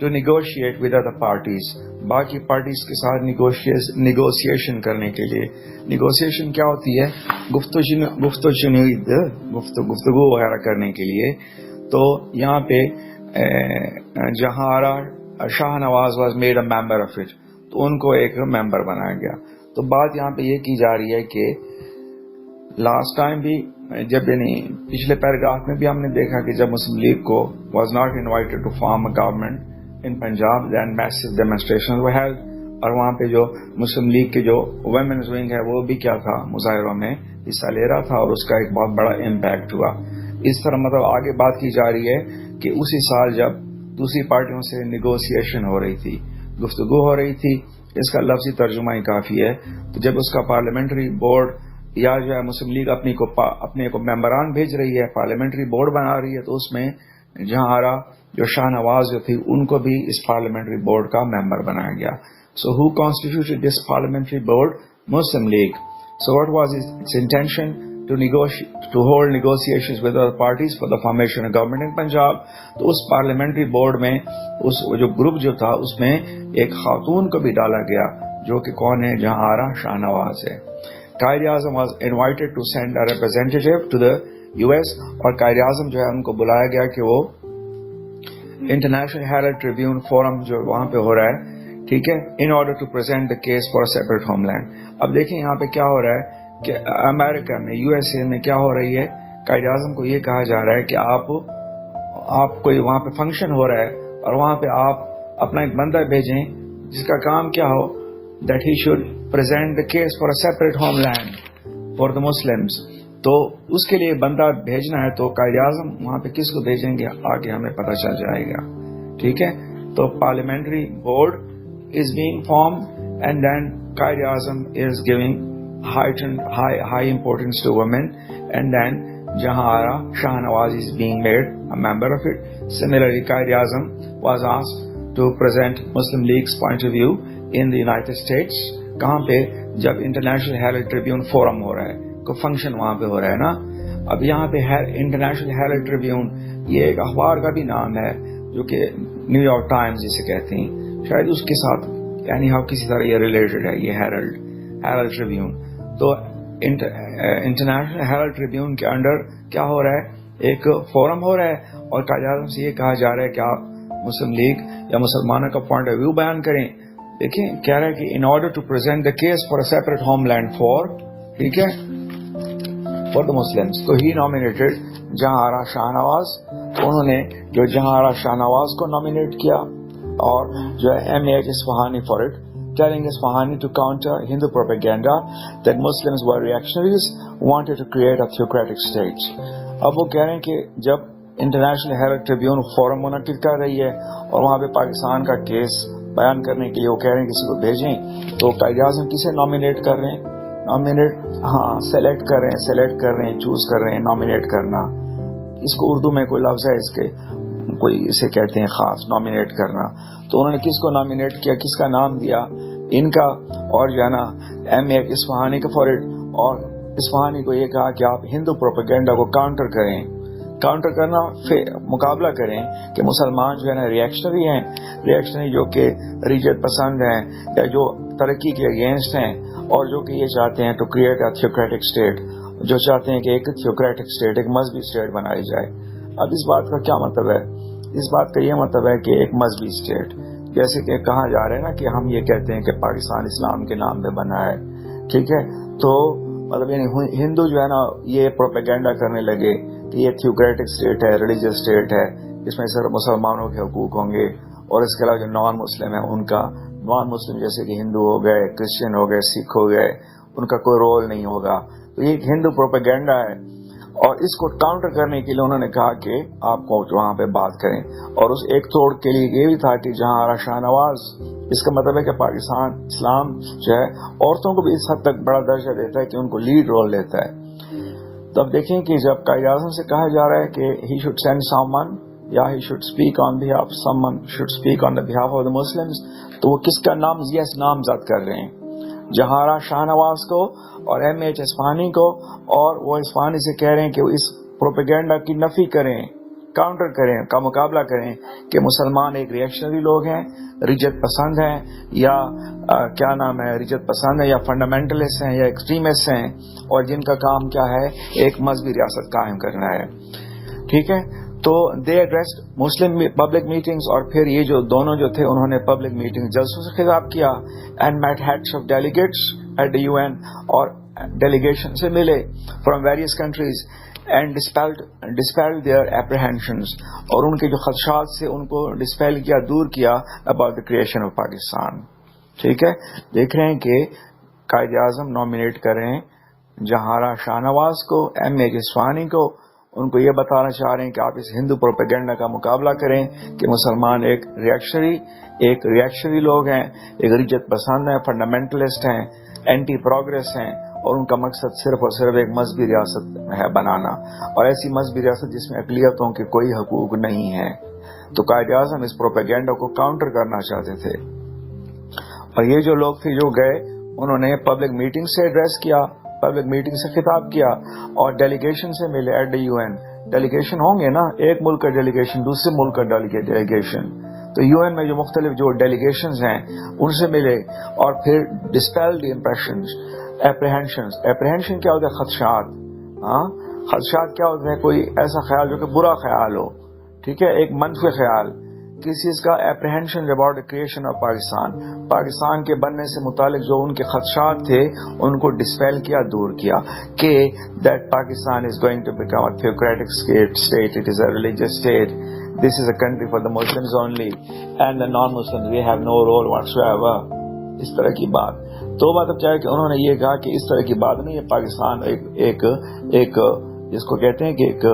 to negotiate with other parties, باقی پارٹیز کے ساتھ نیگوسیشن کرنے کے لیے. نیگوسیشن کیا ہوتی ہے؟ گفتگو وغیرہ کرنے کے لیے. تو یہاں پہ جہاں Shah Nawaz was made a member of it, تو ان کو ایک ممبر بنایا گیا. تو بات یہاں پہ یہ کی جا رہی ہے کہ لاسٹ ٹائم بھی جب یعنی پچھلے پیراگراف میں بھی ہم نے دیکھا کہ جب مسلم لیگ کو was not invited to form a government in Punjab then massive demonstration were held، اور وہاں پہ جو مسلم لیگ کے جو ویمنز ونگ ہے وہ بھی کیا تھا، مظاہروں میں حصہ لے رہا تھا، اور اس کا ایک بہت بڑا امپیکٹ ہوا. اس طرح مطلب آگے بات کی جا رہی ہے کہ اسی سال جب دوسری پارٹیوں سے نیگوسیشن ہو رہی تھی، گفتگو ہو رہی تھی، اس کا لفظی ترجمہ ہی کافی ہے. تو جب اس کا پارلیمنٹری بورڈ یا جو ہے مسلم لیگ اپنے کو ممبران بھیج رہی ہے، پارلیمنٹری بورڈ بنا رہی ہے، تو اس میں جہاں جو شاہ نواز جو تھی ان کو بھی اس پارلیمنٹری بورڈ کا ممبر بنایا گیا. So who constituted this parliamentary board? Muslim League. So what was its intention to hold negotiations with other parties for the formation of government in Punjab. تو اس پارلیمنٹری بورڈ میں اس جو گروپ جو تھا اس میں ایک خاتون کو بھی ڈالا گیا جو کہ کون ہے؟ جہاں آرا شاہ نواز ہے. Quaid Azam was invited to send a representative to the US، اور قائد اعظم جو ہے ان کو بلایا گیا کہ وہ انٹرنیشنل ہیرلڈ ٹریبیون فورم جو وہاں پہ ہو رہا ہے، ٹھیک ہے، in order to present the case for a separate homeland. اب دیکھیں یہاں پہ کیا ہو رہا ہے کہ امریکہ میں USA میں کیا ہو رہی ہے، قائد اعظم کو یہ کہا جا رہا ہے کہ آپ کوئی وہاں پہ فنکشن ہو رہا ہے اور وہاں پہ آپ اپنا ایک بندہ بھیجیں جس کا کام کیا ہو، that he should present the case for a separate homeland for the Muslims. تو اس کے لیے بندہ بھیجنا ہے، تو قائد اعظم وہاں پہ کس کو بھیجیں گے آگے ہمیں پتہ چل جائے گا. ٹھیک ہے. تو parliamentary board is being form and then Quaid Azam is giving high importance to women, and then Jahara Shah Nawaz is being made a member of it. Similarly, Qaid Azam was asked to present Muslim League's point of view in the United States. کہاں پہ؟ جب انٹرنیشنل ہیرلڈ ٹریبیون فورم ہو رہا ہے، کوئی فنکشن وہاں پہ ہو رہا ہے نا. اب یہاں پہ انٹرنیشنل ہیرلڈ ٹریبیون یہ ایک اخبار کا بھی نام ہے جو کہ نیو یارک ٹائمز جسے کہتے ہیں، شاید اس کے ساتھ یعنی کسی طرح یہ ریلیٹڈ ہے یہ ہیرلڈ ٹریبیون. تو انٹرنیشنل ہیرلڈ ٹریبیون کے انڈر کیا ہو رہا ہے، ایک فورم ہو رہا ہے، اور قائد اعظم سے یہ کہا جا رہا ہے کہ آپ مسلم لیگ یا مسلمانوں کا پوائنٹ آف ویو بیان کریں. دیکھیں کہہ رہا ہے کہ in order to present the case for a separate homeland for, ٹھیک ہے، فار دا مسلمس. تو ہی نامینیٹڈ جہاں آرا شاہ نواز. تو انہوں نے جو جہاں آرا شاہ نواز کو نامینیٹ کیا، اور جو ہے MAH Isfahani for it, telling Isfahani to counter Hindu propaganda that Muslims were reactionaries, wanted to create a theocratic state. اب وہ کہہ رہے ہیں کہ جب انٹرنیشنل ہیرلڈ ٹریبیون فورم منعقد کر رہی ہے اور وہاں پہ پاکستان کا کیس بیان کرنے کے لیے وہ کہہ رہے ہیں کسی کو بھیجیں، تو قائد اعظم کسے نامینیٹ کر رہے ہیں؟ سلیکٹ کر رہے ہیں، چوز کر رہے ہیں. نامینیٹ کرنا، اس کو اردو میں کوئی لفظ ہے اس کے، کوئی اسے کہتے ہیں خاص نامینیٹ کرنا. تو انہوں نے کس کو نامینیٹ کیا، کس کا نام دیا؟ ان کا، اور جو ہے نا MAH اصفہانی کا فار اٹ. اور اصفہانی کو یہ کہا کہ آپ ہندو پروپیگنڈا کو کاؤنٹر کرنا مقابلہ کریں کہ مسلمان جو ہے نا ریئیکشنری جو کہ ریجت پسند ہیں یا جو ترقی کے اگینسٹ ہیں، اور جو کہ یہ چاہتے ہیں to create a theocratic state, جو چاہتے ہیں کہ ایک تھیوکریٹک اسٹیٹ، ایک مذہبی اسٹیٹ بنائی جائے. اب اس بات کا کیا مطلب ہے؟ اس بات کا یہ مطلب ہے کہ ایک مذہبی اسٹیٹ، جیسے کہ کہا جا رہا ہے نا کہ ہم یہ کہتے ہیں کہ پاکستان اسلام کے نام پہ بنا ہے، ٹھیک ہے. تو مطلب یعنی ہندو جو ہے نا یہ پروپیگنڈا کرنے لگے کہ یہ تھیوکریٹک اسٹیٹ ہے، ریلیجیس اسٹیٹ ہے، اس میں صرف مسلمانوں کے حقوق ہوں گے، اور اس کے علاوہ جو نان مسلم ہے ان کا، نان مسلم جیسے کہ ہندو ہو گئے، کرسچن ہو گئے، سکھ ہو گئے، ان کا کوئی رول نہیں ہوگا. تو یہ ایک ہندو پروپیگنڈا ہے، اور اس کو کاؤنٹر کرنے کے لیے انہوں نے کہا کہ آپ کو وہاں پہ بات کریں. اور اس ایک توڑ کے لیے یہ بھی تھا کہ جہاں شاہ نواز، اس کا مطلب ہے کہ پاکستان اسلام جو ہے عورتوں کو بھی اس حد تک بڑا درجہ دیتا ہے کہ ان کو لیڈ رول دیتا ہے. تو اب دیکھیں کہ جب قائد اعظم سے کہا جا رہا ہے کہ he should send someone یا he should speak on behalf, someone should speak on the behalf of the Muslims, تو وہ کس کا نامزد کر رہے ہیں؟ جہارا شاہ نواز کو اور ایم ایچ اصفہانی کو، اور وہ اصفہانی سے کہہ رہے ہیں کہ وہ اس پروپیگنڈا کی نفی کریں، کاؤنٹر کریں، کا مقابلہ کریں کہ مسلمان ایک ریئیکشنری لوگ ہیں، رجت پسند ہیں، یا کیا نام ہے، رجت پسند ہیں، یا فنڈامنٹلسٹ ہیں، یا ایکسٹریمسٹ ہیں، اور جن کا کام کیا ہے، ایک مذہبی ریاست قائم کرنا ہے. ٹھیک ہے، تو دے ایڈریسڈ مسلم پبلک میٹنگز، اور پھر یہ جو دونوں جو تھے انہوں نے پبلک میٹنگ جلسوں سے خطاب کیا، and met heads of delegates at the UN، اور ڈیلیگیشن سے ملے from various countries, and displayed their apprehensions, اور ان کے جو خدشات سے ان کو ڈسپیل کیا، دور کیا about the creation of Pakistan. ٹھیک ہے، دیکھ رہے ہیں کہ قائد اعظم نامینیٹ کریں جہارا شاہ نواز کو، ایم ایچ اصفہانی کو، ان کو یہ بتانا چاہ رہے ہیں کہ آپ اس ہندو پروپیگنڈا کا مقابلہ کریں کہ مسلمان ایک ریئیکشنری لوگ ہیں، ایک رجت پسند ہیں، فنڈامنٹلسٹ ہیں، اینٹی پروگریس ہیں، اور ان کا مقصد صرف اور صرف ایک مذہبی ریاست ہے بنانا، اور ایسی مذہبی ریاست جس میں اقلیتوں کے کوئی حقوق نہیں ہے. تو قائد اعظم اس پروپیگنڈا کو کاؤنٹر کرنا چاہتے تھے. اور یہ جو لوگ تھے جو گئے، انہوں نے پبلک میٹنگ سے ایڈریس کیا، پبلک میٹنگ سے خطاب کیا، اور ڈیلیگیشن سے ملے ایٹ دی UN. ڈیلیگیشن ہوں گے نا، ایک ملک کا ڈیلیگیشن، دوسرے ملک کا ڈیلیگیشن، تو UN میں جو مختلف جو ڈیلیگیشنز ہیں ان سے ملے، اور پھر ڈسپیل دی اپریہینشن کیا ہوتا ہے؟ خدشات. خدشات کیا ہوتا ہے؟ کوئی ایسا خیال جو کہ برا خیال ہو، ٹھیک ہے، ایک منفی خیال کسی چیز کا، apprehension about the creation of Pakistan کے بننے سے متعلق جو ان کے خدشات تھے ان کو ڈسپیل کیا، دور کیا، کہ that Pakistan is going to become a theocratic state, it is a religious state, this is a country for the Muslims only, and the non Muslims we have no role whatsoever. اس طرح کی بات. تو مطلب کیا ہے کہ انہوں نے یہ کہا کہ اس طرح کی بات نہیں ہے، پاکستان ایک جس کو کہتے ہیں کہ ایک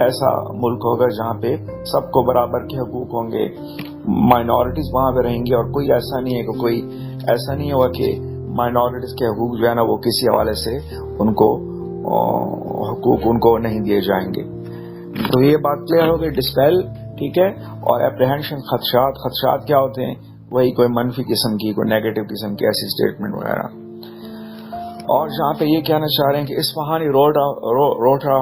ایسا ملک ہوگا جہاں پہ سب کو برابر کے حقوق ہوں گے، مائنورٹیز وہاں پہ رہیں گے، اور کوئی ایسا نہیں ہے کہ کوئی ایسا نہیں ہوگا کہ مائنورٹیز کے حقوق جو ہے نا وہ کسی حوالے سے ان کو حقوق ان کو نہیں دیے جائیں گے. تو یہ بات کلیئر ہو گئی، ڈسپیل. ٹھیک ہے، اور اپریہینشن، خدشات کیا ہوتے ہیں؟ وہی کوئی منفی قسم کی، کوئی نیگیٹو قسم کی ایسی اسٹیٹمنٹ وغیرہ. اور جہاں پہ یہ کہنا چاہ رہے ہیں کہ اصفہانی روٹا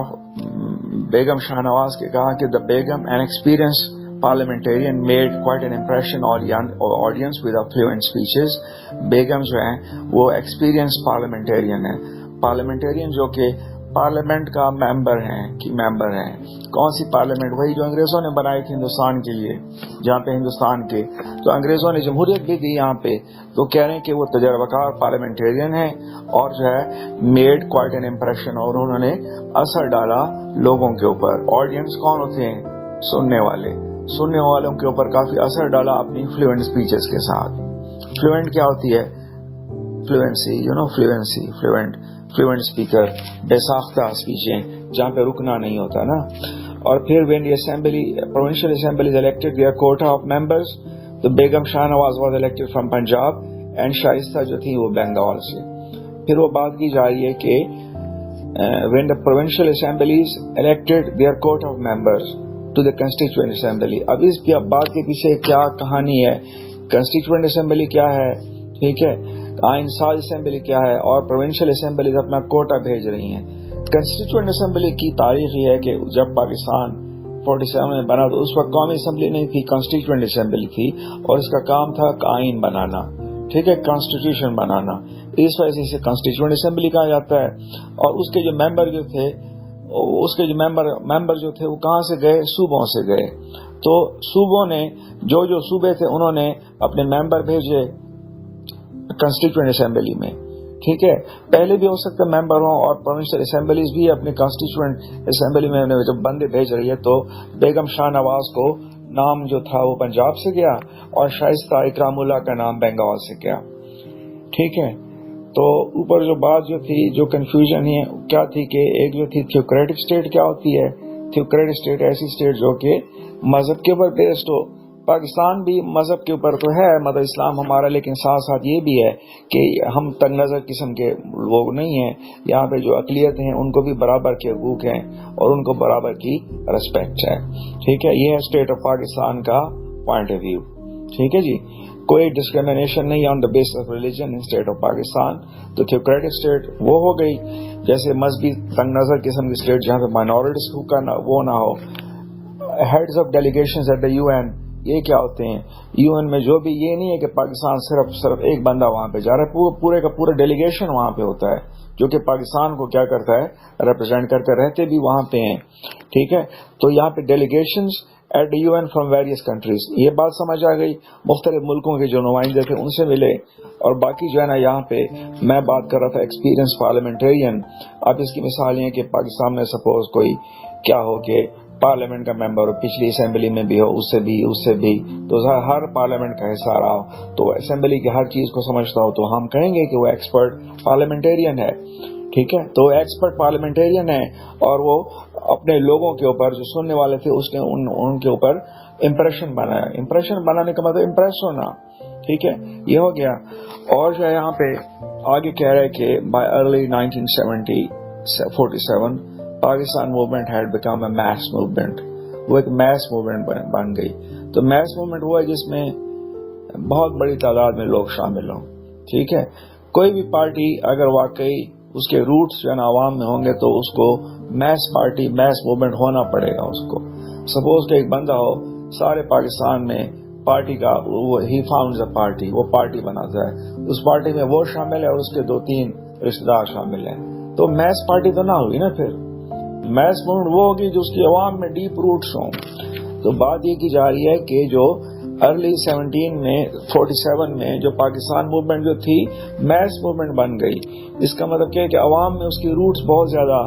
بیگم شاہ نواز کے کہا کہ the Begum an experienced parliamentarian made quite an impression audience with fluent speeches. Begum جو ہیں وہ ایکسپیرینس پارلیمنٹیرین جو کہ پارلیمنٹ کا ممبر ہیں. کون سی پارلیمنٹ؟ وہی جو انگریزوں نے بنائی تھی ہندوستان کے لیے، جہاں پہ ہندوستان کے تو انگریزوں نے جمہوریت بھی دی یہاں پہ. تو کہہ رہے ہیں کہ وہ تجربہ کار پارلیمنٹیرین ہیں، اور جو ہے میڈ کوائٹ این امپریشن، اور انہوں نے اثر ڈالا لوگوں کے اوپر. آڈینس کون ہوتے ہیں؟ سننے والوں کے اوپر کافی اثر ڈالا اپنی فلوئنٹ اسپیچز کے ساتھ. فلوئنٹ کیا ہوتی ہے؟ فلوئنسی، فلوئنٹ اسپیکر، بے ساختہ اسپیچیں جہاں پہ رکنا نہیں ہوتا نا. اور پھر when the provincial assembly is elected their quota of members، تو Begum Shah Nawaz was elected from Punjab, and Shaista جو تھی وہ بنگال سے. پھر وہ بات کی جا رہی ہے کہ when the provincial assemblies elected their quota of members to the constituent assembly. اب اس بات کے پیچھے کیا کہانی ہے؟ constituent assembly کیا ہے؟ ٹھیک ہے، آئین ساز اسمبلی کیا ہے، اور پروونشل اسمبلیز اپنا کوٹا بھیج رہی ہیں. کنسٹیٹوئنٹ اسمبلی کی تاریخ یہ ہے کہ جب پاکستان 47 میں بنا تو اس وقت قومی اسمبلی نہیں تھی، کنسٹیٹوئنٹ اسمبلی تھی، اور اس کا کام تھا آئین بنانا، ٹھیک ہے، کانسٹیٹیوشن بنانا. اس وجہ سے اسے کنسٹیٹوئنٹ اسمبلی کہا جاتا ہے. اور اس کے جو ممبر جو تھے وہ کہاں سے گئے؟ صوبوں سے گئے. تو صوبوں نے جو صوبے تھے انہوں نے اپنے ممبر بھیجے کنسٹیٹوئنٹ اسمبلی میں، ٹھیک ہے. پہلے بھی ہو سکتا ہے ممبر ہوں, اور پروونشل اسمبلیز بھی اپنے کانسٹیچوئنٹ اسمبلی میں جب بندے بھیج رہی ہے تو بیگم شاہ نواز کو نام جو تھا وہ پنجاب سے گیا, اور شائستہ اکرام اللہ کا نام بنگال سے گیا. ٹھیک ہے. تو اوپر جو بات جو تھی, جو کنفیوژن ہے کیا تھی کہ ایک جو تھی تھیوکریٹک اسٹیٹ کیا ہوتی ہے. تھیوکریٹک اسٹیٹ ایسی اسٹیٹ جو کہ مذہب کے اوپر بیسڈ ہو. پاکستان بھی مذہب کے اوپر تو ہے, مطلب اسلام ہمارا, لیکن ساتھ ساتھ یہ بھی ہے کہ ہم تنگ نظر قسم کے لوگ نہیں ہیں. یہاں پہ جو اقلیت ہیں ان کو بھی برابر کے حقوق ہیں اور ان کو برابر کی ریسپیکٹ ہے. ٹھیک ہے. یہ ہے اسٹیٹ آف پاکستان کا پوائنٹ آف ویو. ٹھیک ہے جی. کوئی ڈسکریمنیشن نہیں on the basis of religion in state of Pakistan. تو تھیوکریٹک اسٹیٹ وہ ہو گئی جیسے مذہبی تنگ نظر قسم کی اسٹیٹ جہاں پہ مائنورٹیز کا وہ نہ ہو. Heads of delegations at the U N, یہ کیا ہوتے ہیں یو این میں, جو بھی یہ نہیں ہے کہ پاکستان صرف ایک بندہ وہاں پہ جا رہا ہے, پورے کا پورا ڈیلیگیشن وہاں پہ ہوتا ہے جو کہ پاکستان کو کیا کرتا ہے, ریپرزینٹ کرتے رہتے بھی وہاں پہ ہیں. ٹھیک ہے. تو یہاں پہ delegations at U N from various countries, یہ بات سمجھ آ گئی. مختلف ملکوں کے جو نمائندے تھے ان سے ملے, اور باقی جو ہے نا یہاں پہ میں بات کر رہا تھا ایکسپیرینس پارلیمنٹرین. اب اس کی مثال یہ ہے کہ پاکستان میں سپوز کوئی کیا ہو کہ پارلیمنٹ کا ممبر ہو, پچھلی اسمبلی میں بھی ہو, اس سے بھی تو ہر پارلیمنٹ کا حصہ رہا ہو, تو اسمبلی کی ہر چیز کو سمجھتا ہو, تو ہم کہیں گے کہ وہ ایکسپرٹ پارلیمنٹرین ہے. ٹھیک ہے. تو ایکسپرٹ پارلیمنٹرین ہے, اور وہ اپنے لوگوں کے اوپر جو سننے والے تھے اس نے ان کے اوپر امپریشن بنایا. امپریشن بنانے کا مطلب امپریس ہونا. ٹھیک ہے. یہ ہو گیا. اور جو ہے یہاں پہ آگے کہہ رہے کہ by early 1947 Pakistan movement head become a mass movement. وہ ایک میس موومنٹ بن گئی. تو میس موومنٹ وہ ہے جس میں بہت بڑی تعداد میں لوگ شامل ہوں. ٹھیک ہے. کوئی بھی پارٹی اگر واقعی اس کے روٹس جو ہے نا عوام میں ہوں گے تو اس کو میس پارٹی, میس موومنٹ ہونا پڑے گا. اس کو سپوز کہ ایک بندہ ہو سارے پاکستان میں پارٹی کا, ہی فاؤنڈز اے پارٹی, وہ پارٹی بناتا ہے, اس پارٹی میں وہ شامل ہے اور اس کے 2-3 رشتے دار شامل ہیں, تو میس پارٹی تو نہ ہوگی نا. پھر میس موومنٹ وہ ہوگی جو اس کی عوام میں ڈیپ روٹس ہوں. تو بات یہ کی جا رہی ہے کہ جو ارلی 47 میں جو پاکستان موومنٹ جو تھی میس موومنٹ بن گئی. اس کا مطلب کیا ہے کہ عوام میں اس کی روٹس بہت زیادہ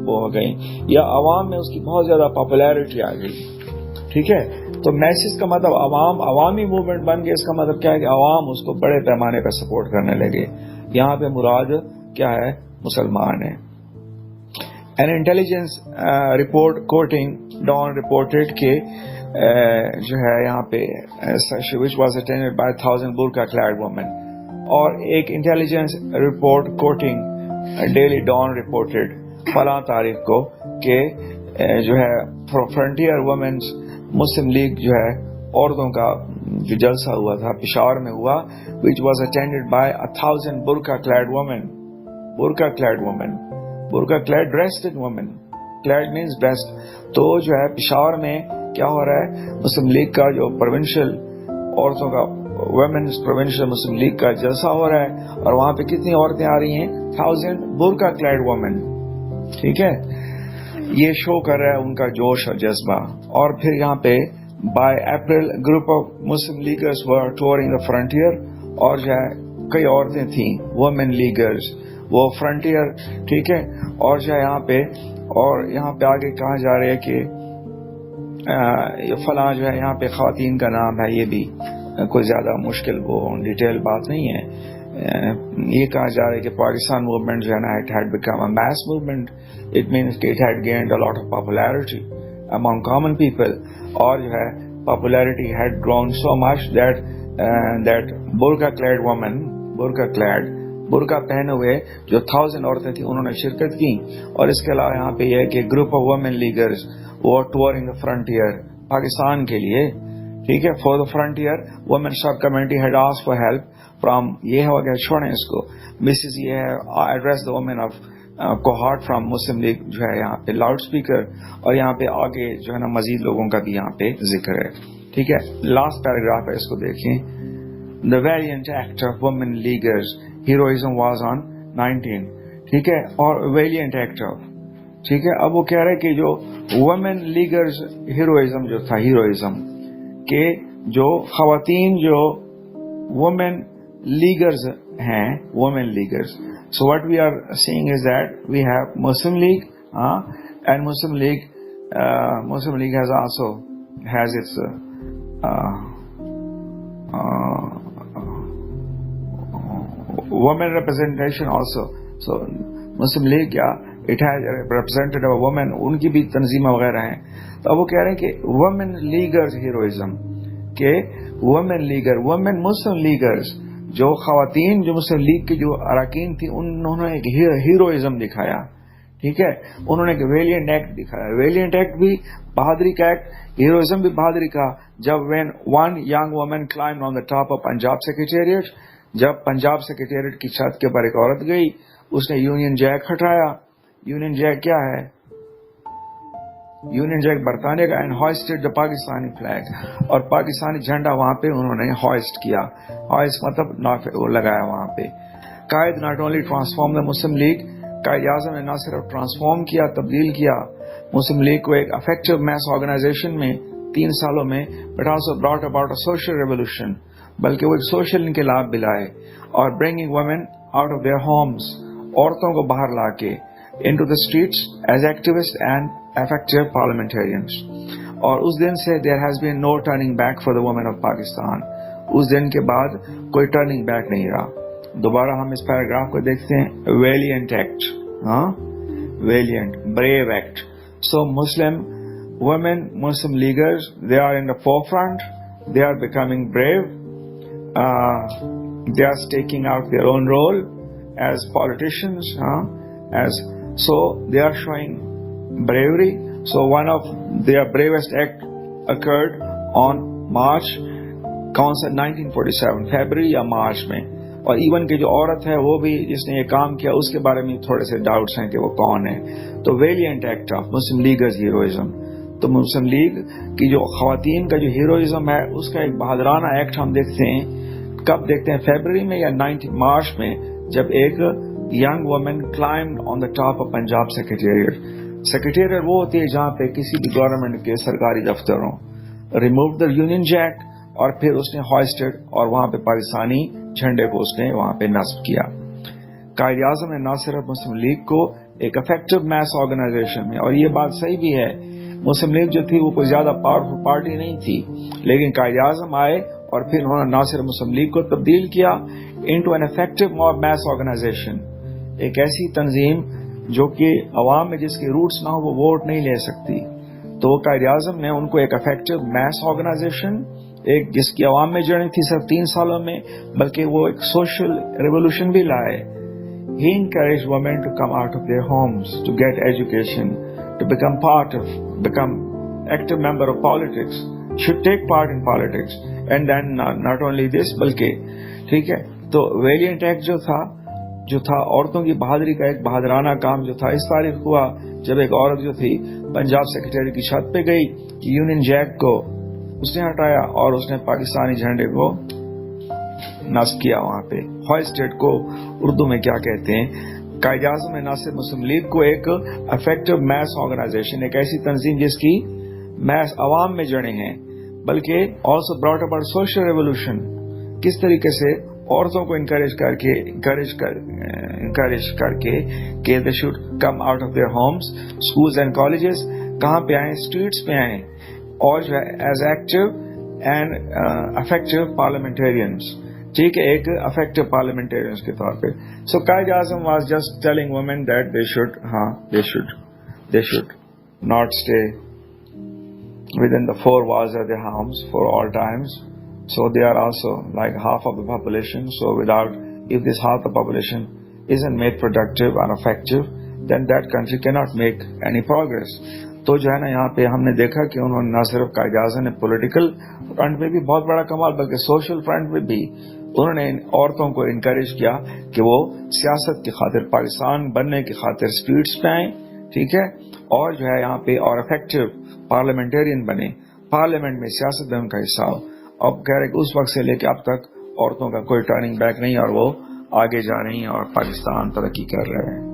وہ ہو گئی, یا عوام میں اس کی بہت زیادہ پاپولیرٹی آ گئی. ٹھیک ہے. تو میسز کا مطلب عوامی موومنٹ بن گئی. اس کا مطلب کیا ہے کہ عوام اس کو بڑے پیمانے پہ سپورٹ کرنے لگے. یہاں پہ مراد کیا ہے, مسلمان ہیں. An intelligence report quoting Dawn reported کہ جو ہے یہاں پہ which was attended by 1,000 burqa clad women, اور ایک intelligence report quoting Daily Dawn reported فلاں تاریخ کو کہ جو ہے فرنٹیئر وومنز مسلم لیگ جو ہے عورتوں کا جو جلسہ ہوا تھا پشاور میں ہوا, which was attended by 1,000 burqa clad women. برقع clad dressed in women, clad means dressed. تو جو ہے پشاور میں کیا ہو رہا ہے, مسلم لیگ کا جو پروونشل عورتوں کا ویمنز پروونشل مسلم لیگ کا جلسہ ہو رہا ہے, اور وہاں پہ کتنی عورتیں آ رہی ہیں, 1,000 برقع clad women. ٹھیک ہے. یہ شو کر رہا ہے ان کا جوش اور جذبہ. اور پھر یہاں پہ by April group of Muslim Leaguers were touring the frontier, اور جو ہے کئی عورتیں تھیں وومن لیگرز وہ فرنٹیئر. ٹھیک ہے. اور جو ہے یہاں پہ آگے کہا جا رہا ہے کہ فلاں جو ہے یہاں پہ خواتین کا نام ہے, یہ بھی کوئی زیادہ مشکل وہ ڈیٹیل بات نہیں ہے. یہ کہا جا رہا ہے کہ پاکستان موومنٹ جو ہے نا it had become a mass movement. It means کہ it had gained a lot of popularity among common people, اور جو ہے popularity had grown so much that burqa clad women, برقع پہنے ہوئے جو 1,000 عورتیں تھیں انہوں نے شرکت کی. اور اس کے علاوہ یہاں پہ یہ ہے کہ گروپ آف وومن لیگرز وہ ٹورنگ دا فرنٹیئر پاکستان کے لیے. ٹھیک ہے. For the frontier women subcommittee had asked for help from, یہ ہو گیا چھوڑیں اس کو, مسز یہ ہے address the women of Kohat from Muslim League جو ہے یہاں پہ لاؤڈ اسپیکر, اور یہاں پہ آگے جو ہے نا مزید لوگوں کا بھی یہاں پہ ذکر ہے. ٹھیک ہے. لاسٹ پیراگراف ہے, اس کو دیکھیں. The valiant act of women leaguers heroism was on 19. ٹھیک ہے. اور valiant act of, ٹھیک ہے. اب وہ کہہ رہے کہ جو women leaguers heroism جو تھا, heroism کہ جو خواتین جو women leaguers ہیں women leaders. So what we are seeing is that we have Muslim League, and Muslim League has also has its women representation also. So Muslim League, it has represented a woman, ان کی بھی تنظیمیں وغیرہ ہیں. تو اب وہ کہہ رہے ہیں کہ women leaders heroism, کہ women Muslim leaders, جو خواتین جو مسلم لیگ کی جو اراکین تھی انہوں نے ایک ہیروئزم دکھایا. ٹھیک ہے, انہوں نے ایک ویلینٹ ایکٹ دکھایا. ویلینٹ ایکٹ بھی بہادری کا ایکٹ, ہیروئزم بھی بہادری کا. جب when one young woman climbed on the top of Punjab Secretariat, جب پنجاب سیکریٹریٹ کی چھت کے اوپر ایک عورت گئی, اس نے یونین جیک ہٹایا. یونین جیک کیا ہے؟ یونین جیک برطانیہ کا, and hoisted the Pakistani flag, اور پاکستانی جھنڈا وہاں پہ انہوں نے hoist کیا. hoist مطلب لگایا وہاں پہ. قائد not only transformed the Muslim League, Quaid Azam نے نہ صرف ٹرانسفارم کیا, تبدیل کیا مسلم لیگ کو ایک افیکٹو میس آرگنائزیشن میں 3 سالوں میں, but also brought about a social revolution, بلکہ وہ ایک سوشل انقلاب بھی لائے. اور bringing women out of their homes, عورتوں کو باہر لا کے into the streets as activists and effective parliamentarians. اور اس دن سے there has been no turning back for the women of Pakistan. اس دن کے بعد کوئی turning back نہیں رہا. دوبارہ ہم اس پیراگراف کو دیکھتے ہیں. Valiant Act, Valiant, Brave Act. So Muslim women, Muslim leaders, they are in the forefront. They are becoming brave. They are staking out their own role as politicians, so they are showing bravery. So one of their bravest act occurred on March, کون سا 1947 فیبرری یا مارچ میں. اور ایون کہ جو عورت ہے وہ بھی جس نے یہ کام کیا, اس کے بارے میں تھوڑے سے ڈاؤٹس ہیں کہ وہ کون ہے. تو valiant act of Muslim لیگرز heroism. تو مسلم لیگ کی جو خواتین کا جو ہیروئزم ہے اس کا ایک بہادرانہ ایکٹ ہم دیکھتے ہیں. کب دیکھتے ہیں؟ فیبرری میں یا 19 مارچ میں, جب ایک young woman climbed on the top of Punjab secretariat. Secretariat وہ ہوتی ہے جہاں پہ کسی بھی گورنمنٹ کے سرکاری دفتر ہوں. ریموو دا یونین جیک, اور پھر اس نے ہوائسٹڈ, اور وہاں پہ پاکستانی جھنڈے کو اس نے وہاں پہ نصب کیا. قائد اعظم نے نہ صرف مسلم لیگ کو ایک افیکٹو میس آرگنائزیشن میں, اور یہ بات صحیح بھی ہے, مسلم لیگ جو تھی وہ کوئی زیادہ پاورفل پارٹی نہیں تھی, لیکن قائد اعظم آئے اور پھر انہوں نے نہ صرف مسلم لیگ کو تبدیل کیا into an effective mass organisation, ایک ایسی تنظیم جو کہ عوام میں جس کے روٹس نہ ہو وہ ووٹ نہیں لے سکتی. تو قائد اعظم نے ان کو ایک افیکٹو میس آرگنائزیشن, ایک جس کی عوام میں جڑی تھی صرف 3 سالوں میں, بلکہ وہ ایک سوشل ریولوشن بھی لائے. He encouraged women to come out of their homes, to get education, to become active member of politics, should take part in politics. And then not only this, بلکہ ٹھیک ہے. تو ویلینٹ ایکٹ جو تھا عورتوں کی بہادری کا ایک بہادرانہ کام جو تھا, اس تاریخ ہوا جب ایک عورت جو تھی پنجاب سیکریٹری کی چھت پہ گئی, یونین جیک کو اس نے ہٹایا اور اس نے پاکستانی جھنڈے کو نصب کیا وہاں پہ. ہوائسٹڈ کو اردو میں کیا کہتے ہیں؟ قائد اعظم نے نہ صرف مسلم لیگ کو ایک افیکٹو میس آرگنائزیشن, ایک ایسی تنظیم جس کی میس عوام میں جڑے ہیں, بلکہ also brought about social revolution. کس طریقے سے عورتوں کو انکریج کر کے کہ they should come out of their homes, schools and colleges, کہاں پہ آئیں؟ اسٹریٹس پہ آئیں, اور جو ہے as active and effective parliamentarians. ٹھیک ہے, ایک افیکٹو پارلیمنٹیرینس کے طور پہ. So Quaid Azam was just telling women that they should not stay within the 4 walls of their homes for all times. So they are also like half of the population. So if this half of the population isn't made productive and effective, then that country cannot make any progress. تو جو ہے نا یہاں پہ ہم نے دیکھا کہ انہوں نے نہ صرف قائد اعظم نے پولیٹیکل فرنٹ پہ بھی بہت بڑا کمال, بلکہ سوشل فرنٹ پہ بھی انہوں نے عورتوں کو انکریج کیا کہ وہ سیاست کی خاطر, پاکستان بننے کی خاطر اسٹریٹس پہ آئیں. ٹھیک ہے, اور جو ہے یہاں پہ اور افیکٹو پارلیمنٹیرین بنے, پارلیمنٹ میں سیاست میں ان کا حصہ ہو. اب کہہ رہے کہ اس وقت سے لے کے اب تک عورتوں کا کوئی ٹرننگ بیک نہیں, اور وہ آگے جا رہی ہیں اور پاکستان ترقی کر رہے ہیں.